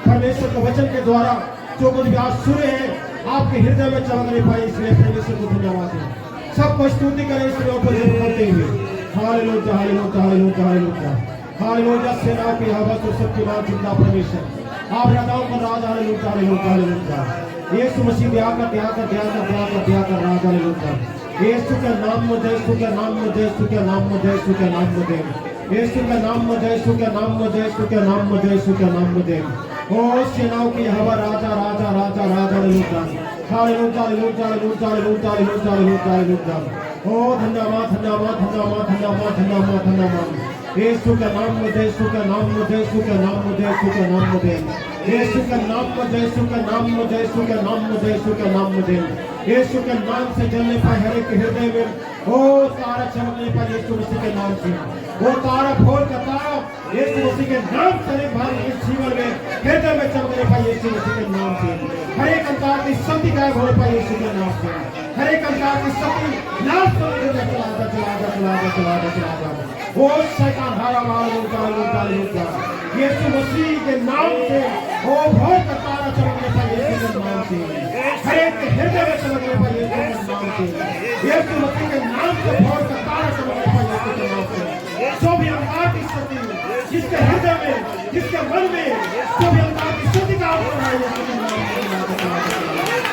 परमेश्वर के वचन के द्वारा जो कुछ भी आज सुने हैं आपके हृदय में चमक नहीं पाए, इसलिए परमेश्वर को धन्यवाद है। सबको स्तुति करें इसलिए उठो जी को बोलते हुए। हालेलुया, हालेलुया, हालेलुया, हालेलुया, हालेलुया। सेनाओं के यहोवा सर्वशक्तिमान जिंदा परमेश्वर, आप राजाओं का राजा। हालेलुया, हालेलुया, हालेलुया। यीशु मसीह दया कर, दया कर, दया कर, दया कर, दया कर राजा। हालेलुया। यीशु के नाम में, यीशु के नाम में, यीशु के नाम में, यीशु के नाम में, यीशु के नाम में, यीशु के नाम में, यीशु के नाम में, यीशु के नाम में। ओ सेनाओं की यहोवा, राजा, राजा, राजा, राजा। हालेलुया, हालेलुया, हालेलुया, हालेलुया, हालेलुया, हालेलुया, हालेलुया, हालेलुया। ओ धन्यवाद, धन्यवाद, धन्यवाद, धन्यवाद, धन्यवाद, धन्यवाद। यीशु के नाम में, यीशु के नाम में, यीशु के नाम में, यीशु के नाम में, यीशु के नाम में, यीशु के नाम में, यीशु के नाम में, यीशु के नाम में। यीशु के नाम से जलने पाए हर एक हृदय में ओ तारा चमकने पाए यीशु मसीह के नाम से। वो तारा फोड़ का तारा यीशु मसीह के नाम से भाई इस जीवन में हृदय में चमकने पाए यीशु मसीह के नाम से। हर एक अंकार की शक्ति गायब होने पाए यीशु के नाम से। हर एक अंकार की शक्ति नाश होने चला जा, चला जा, चला जा, चला जा, चला जा। वो शैतान हारा मार यीशु मसीह के नाम से वो भोर का तारा चमकने पाए यीशु के नाम से। हर एक हृदय में चमकने पाए यीशु के नाम से। यीशु मसीह के नाम से भोर का तारा चमकने पाए यीशु के नाम से। जो भी अंकार की शक्ति जिसके हृदय में, जिसके मन में जो भी अंकार की शक्ति का आक्रमण है यीशु के नाम से।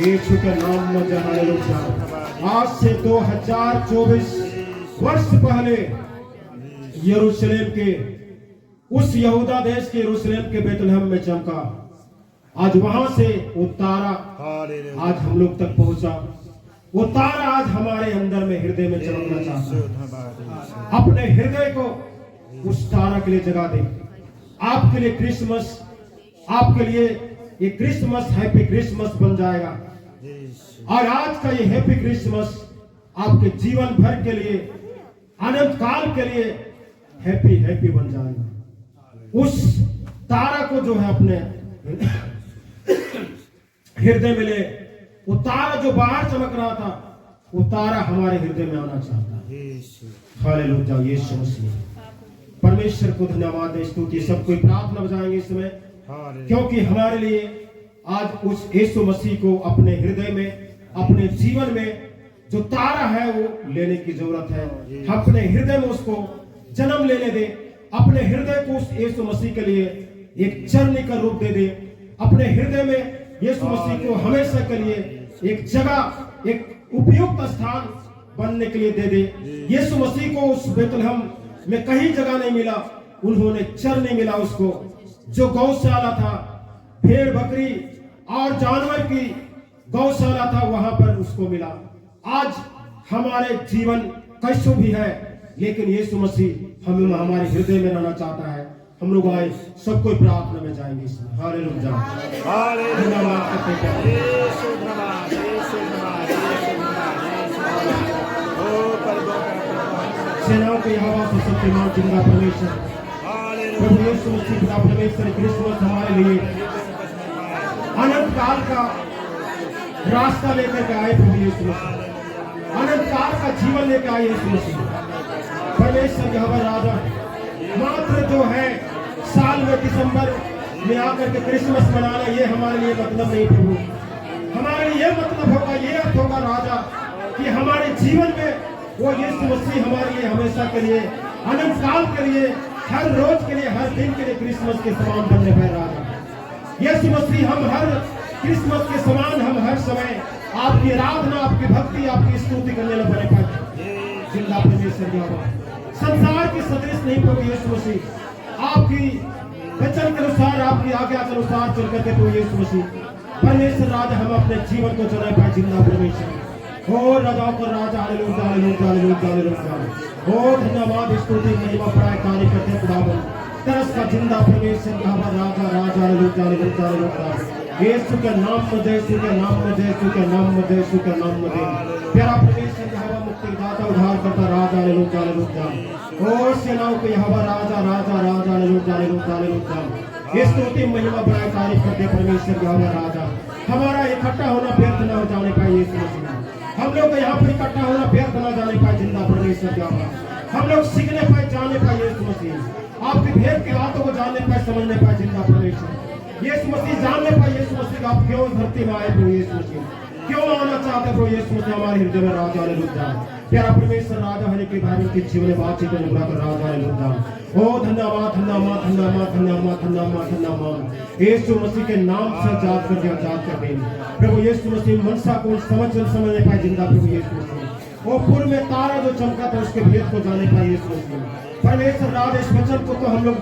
यीशु के नाम में जय हालेलुया। आज से 2024 वर्ष पहले यरूशलेम के उस यहूदा देश के यरूशलेम के बेतलहम में चमका। आज वहां से वो तारा आज हम लोग तक पहुंचा। वो तारा आज हमारे अंदर में हृदय में चमकना चाहता है। अपने हृदय को उस तारा के लिए जगा दे। आपके लिए क्रिसमस, आपके लिए ये क्रिसमस हैप्पी क्रिसमस बन जाएगा। और आज का ये हैप्पी क्रिसमस आपके जीवन भर के लिए, अनंत काल के लिए हैप्पी हैप्पी बन जाएगा। उस तारा को जो है अपने हृदय में ले। वो तारा जो बाहर चमक रहा था, वो तारा हमारे हृदय में आना चाहता है। हालेलुया यीशु मसीह। परमेश्वर को धन्यवाद दे, स्तुति। सब कोई प्रार्थना बजाएंगे इस समय, क्योंकि हमारे लिए आज उस यीशु मसीह को अपने हृदय में, अपने जीवन में जो तारा है वो लेने की जरूरत है। अपने हृदय में उसको जन्म लेने दे। अपने हृदय को उस यीशु मसीह के लिए एक चरनी का रूप दे दे। अपने हृदय में यीशु मसीह को हमेशा के लिए एक जगह, एक उपयुक्त स्थान बनने के लिए दे दे। यीशु मसीह को उस बेतलहम में कहीं जगह नहीं मिला, उन्होंने चरनी मिला उसको। जो गौशाला था, भेड़ बकरी और जानवर की गौशाला था, वहां पर उसको मिला। आज हमारे जीवन कैसो भी है, लेकिन यीशु मसीह हमें हमारे हृदय में रहना चाहता है। हम लोग आए, सब कोई प्रार्थना में जाएंगे इसमें। हालेलुया धन्यवाद करते हैं। सेनाओं के यहोवा सर्वशक्तिमान जिंदा परमेश्वर, प्रभु यीशु मसीह पिता परमेश्वर, क्रिसमस हमारे लिए अनंत काल का रास्ता लेकर के आए। प्रभु यीशु मसीह अनंत काल का जीवन लेकर आए। यीशु मसीह परमेश्वर यहोवा राजा, मात्र जो है साल में दिसंबर में आकर के क्रिसमस मनाना, ये हमारे लिए मतलब नहीं प्रभु। हमारे लिए मतलब होगा, ये अर्थ होगा राजा कि हमारे जीवन में वो यीशु मसीह हमारे लिए हमेशा के लिए, अनंत काल के लिए, हर रोज के लिए, हर दिन के लिए क्रिसमस के समान बनने पाए राजा। यीशु मसीह हम हर क्रिसमस के समान, हम हर समय आपकी आराधना, आपकी भक्ति, आपकी स्तुति करने लगे बने पाए। जिंदा परमेश्वर यहोवा, संसार की सदृश नहीं प्रभु यीशु मसीह, आपकी वचन के अनुसार, आपकी आज्ञा के अनुसार चल करके प्रभु यीशु मसीह परमेश्वर राजा हम अपने जीवन को चला पाए। जिंदा परमेश्वर, ओ राजाओं का राजा, हालेलुया हालेलुया हालेलुया हालेलुया। ओ धन्यवाद, स्तुति, महिमा, बड़ाई कार्य करते खुदावन, तरस का जिंदा परमेश्वर यहोवा राजा राजा, हालेलुया हालेलुया हालेलुया। यीशु के नाम में जय, यीशु के नाम में जय, यीशु के नाम में जय, यीशु के नाम में जय। प्यारा परमेश्वर यहोवा मुक्तिदाता, उद्धार करता राजा, हालेलुया हालेलुया। ओ सेनाओं के यहोवा राजा राजा राजा, हालेलुया हालेलुया हालेलुया। ये स्तुति, महिमा, बड़ाई तारीफ करते परमेश्वर यहोवा राजा। हमारा इकट्ठा होना व्यर्थ न हो जाने पाए यीशु मसीह। हम लोग यहाँ पर इकट्ठा होना व्यर्थ न जाने पाए। जिंदा परमेश्वर यहोवा, हम लोग सीखने पाए, जाने पाए यीशु मसीह, आपकी भेद की बातों को जानने पाए, समझने पाए। जिंदा परमेश्वर यीशु मसीह, जानने पाए यीशु मसीह आप क्यों धरती में आए। प्रभु यीशु मसीह क्यों आना चाहते प्रभु यीशु मसीह हमारे हृदय में राजा, हालेलुया। प्यारा परमेश्वर राजा, हर एक भाई के जीवन में बातचीत अनुग्रह कर राजा, हालेलुया। ओ धन्यवाद धन्यवाद धन्यवाद धन्यवाद धन्यवाद धन्यवाद। यीशु मसीह के नाम से आजाद कर दिया, आजाद कर दे प्रभु यीशु मसीह। मनसा को समझने पाए। जिंदा प्रभु यीशु मसीह, वो पूर्व में तारा जो चमका था, उसके भेद को जाने पाए यीशु मसीह। परमेश्वर राजा, इस वचन को तो हम लोग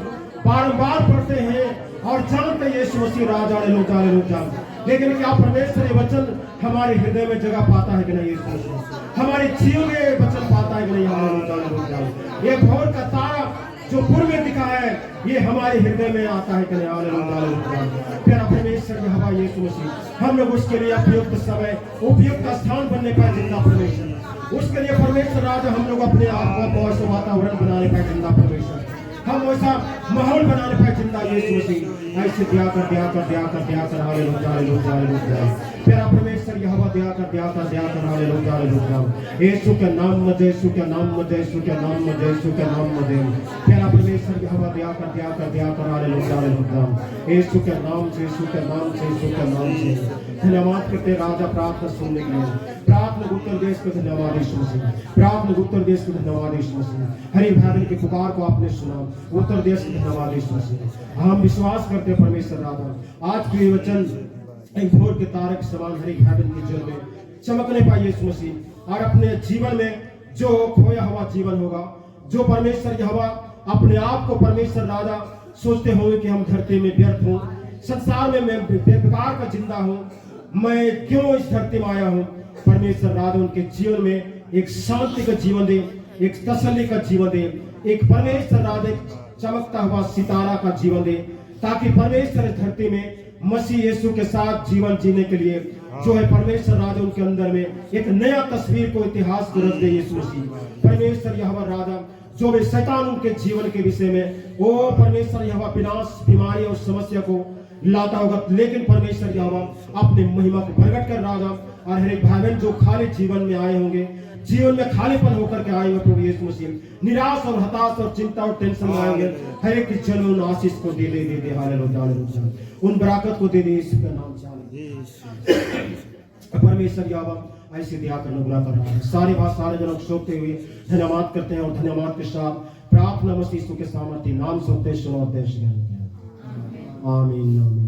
बारंबार पढ़ते हैं और जानते हैं यीशु मसीह राजा, हालेलुया हालेलुया। लेकिन क्या परमेश्वर ये वचन हमारे हृदय में जगह पाता है कि नहीं? यीशु मसीह हमारे जीवन में वचन पाता है कि नहीं? Hallelujah hallelujah. ये भोर का तारा जो पूर्व में दिखा है, ये हमारे हृदय में आता है कि नहीं? Hallelujah hallelujah. प्यारा परमेश्वर यहोवा यीशु मसीह, हम लोग उसके लिए उपयुक्त समय, उपयुक्त स्थान बनने पाए। जिंदा परमेश्वर, उसके लिए परमेश्वर राजा हम लोग अपने आप को ऐसा वातावरण बनाने पाए। जिंदा परमेश्वर, हम वैसा माहौल बनाने पाए। जिंदा यीशु मसीह, ऐसे दिया कर हालेलुया हालेलुया हालेलुया। प्यारा परमेश्वर यहोवा, दिया कर हालेलुया हालेलुया। यीशु के नाम में जय, यीशु के नाम में जय, यीशु के नाम में जय, यीशु के नाम में जय। प्यारा परमेश्वर यहोवा, दिया कर हालेलुया हालेलुया। यीशु के नाम से, यीशु के नाम से, यीशु के नाम से धन्यवाद करते राजा। प्रार्थना सुनने के लिए, प्रार्थना उत्तर देश को धन्यवाद यीशु मसीह, प्रार्थना उत्तर देश को धन्यवाद यीशु मसीह। हरि भाई की पुकार को आपने सुना, उत्तर देश को धन्यवाद यीशु मसीह। हम विश्वास करते परमेश्वर राजा, आज के वचन एक भोर के तारे के समान हर एक भाई बहन के जीवन में चमकने पाए यीशु मसीह। और अपने जीवन में जो खोया हुआ जीवन होगा, जो परमेश्वर यहोवा अपने आप को परमेश्वर राजा सोचते होंगे कि हम धरती में व्यर्थ हूँ, संसार में मैं बेकार का जिंदा हूँ, मैं क्यों इस धरती में आया हूँ। परमेश्वर राजा उनके जीवन में एक शांति का जीवन दे, एक तसल्ली का जीवन दे, एक परमेश्वर राजा चमकता हुआ सितारा का जीवन दे, ताकि परमेश्वर इस धरती में मसीह यीशु के साथ जीवन जीने के लिए जो है परमेश्वर राजा उनके अंदर में एक नया तस्वीर को, इतिहास को रच दे यीशु मसीह। परमेश्वर यहोवा राजा जो भी शैतान उनके जीवन के विषय में वो परमेश्वर यहोवा विनाश, बीमारी और समस्या को लाता होगा, लेकिन परमेश्वर यहोवा अपने महिमा को प्रकट कर राजा और हर एक भाई बहन जो खाली जीवन में आए होंगे, जीवन में खालीपन होकर के आए हुए प्रभु यीशु मसीह, निराश और हताश और चिंता और टेंशन में आए होंगे, हर एक के जन्म उन आशीष को दे हालेलुया, उन बरकत को दे दे यीशु का नाम चाहे। परमेश्वर यहोवा ऐसे दिया कर अनुग्रह कर रहा है। सारे जनों सोते हुए धन्यवाद करते हैं और धन्यवाद के साथ प्रार्थना मसीह यीशु के सामर्थ्य नाम सोते सुनो आमीन आमीन।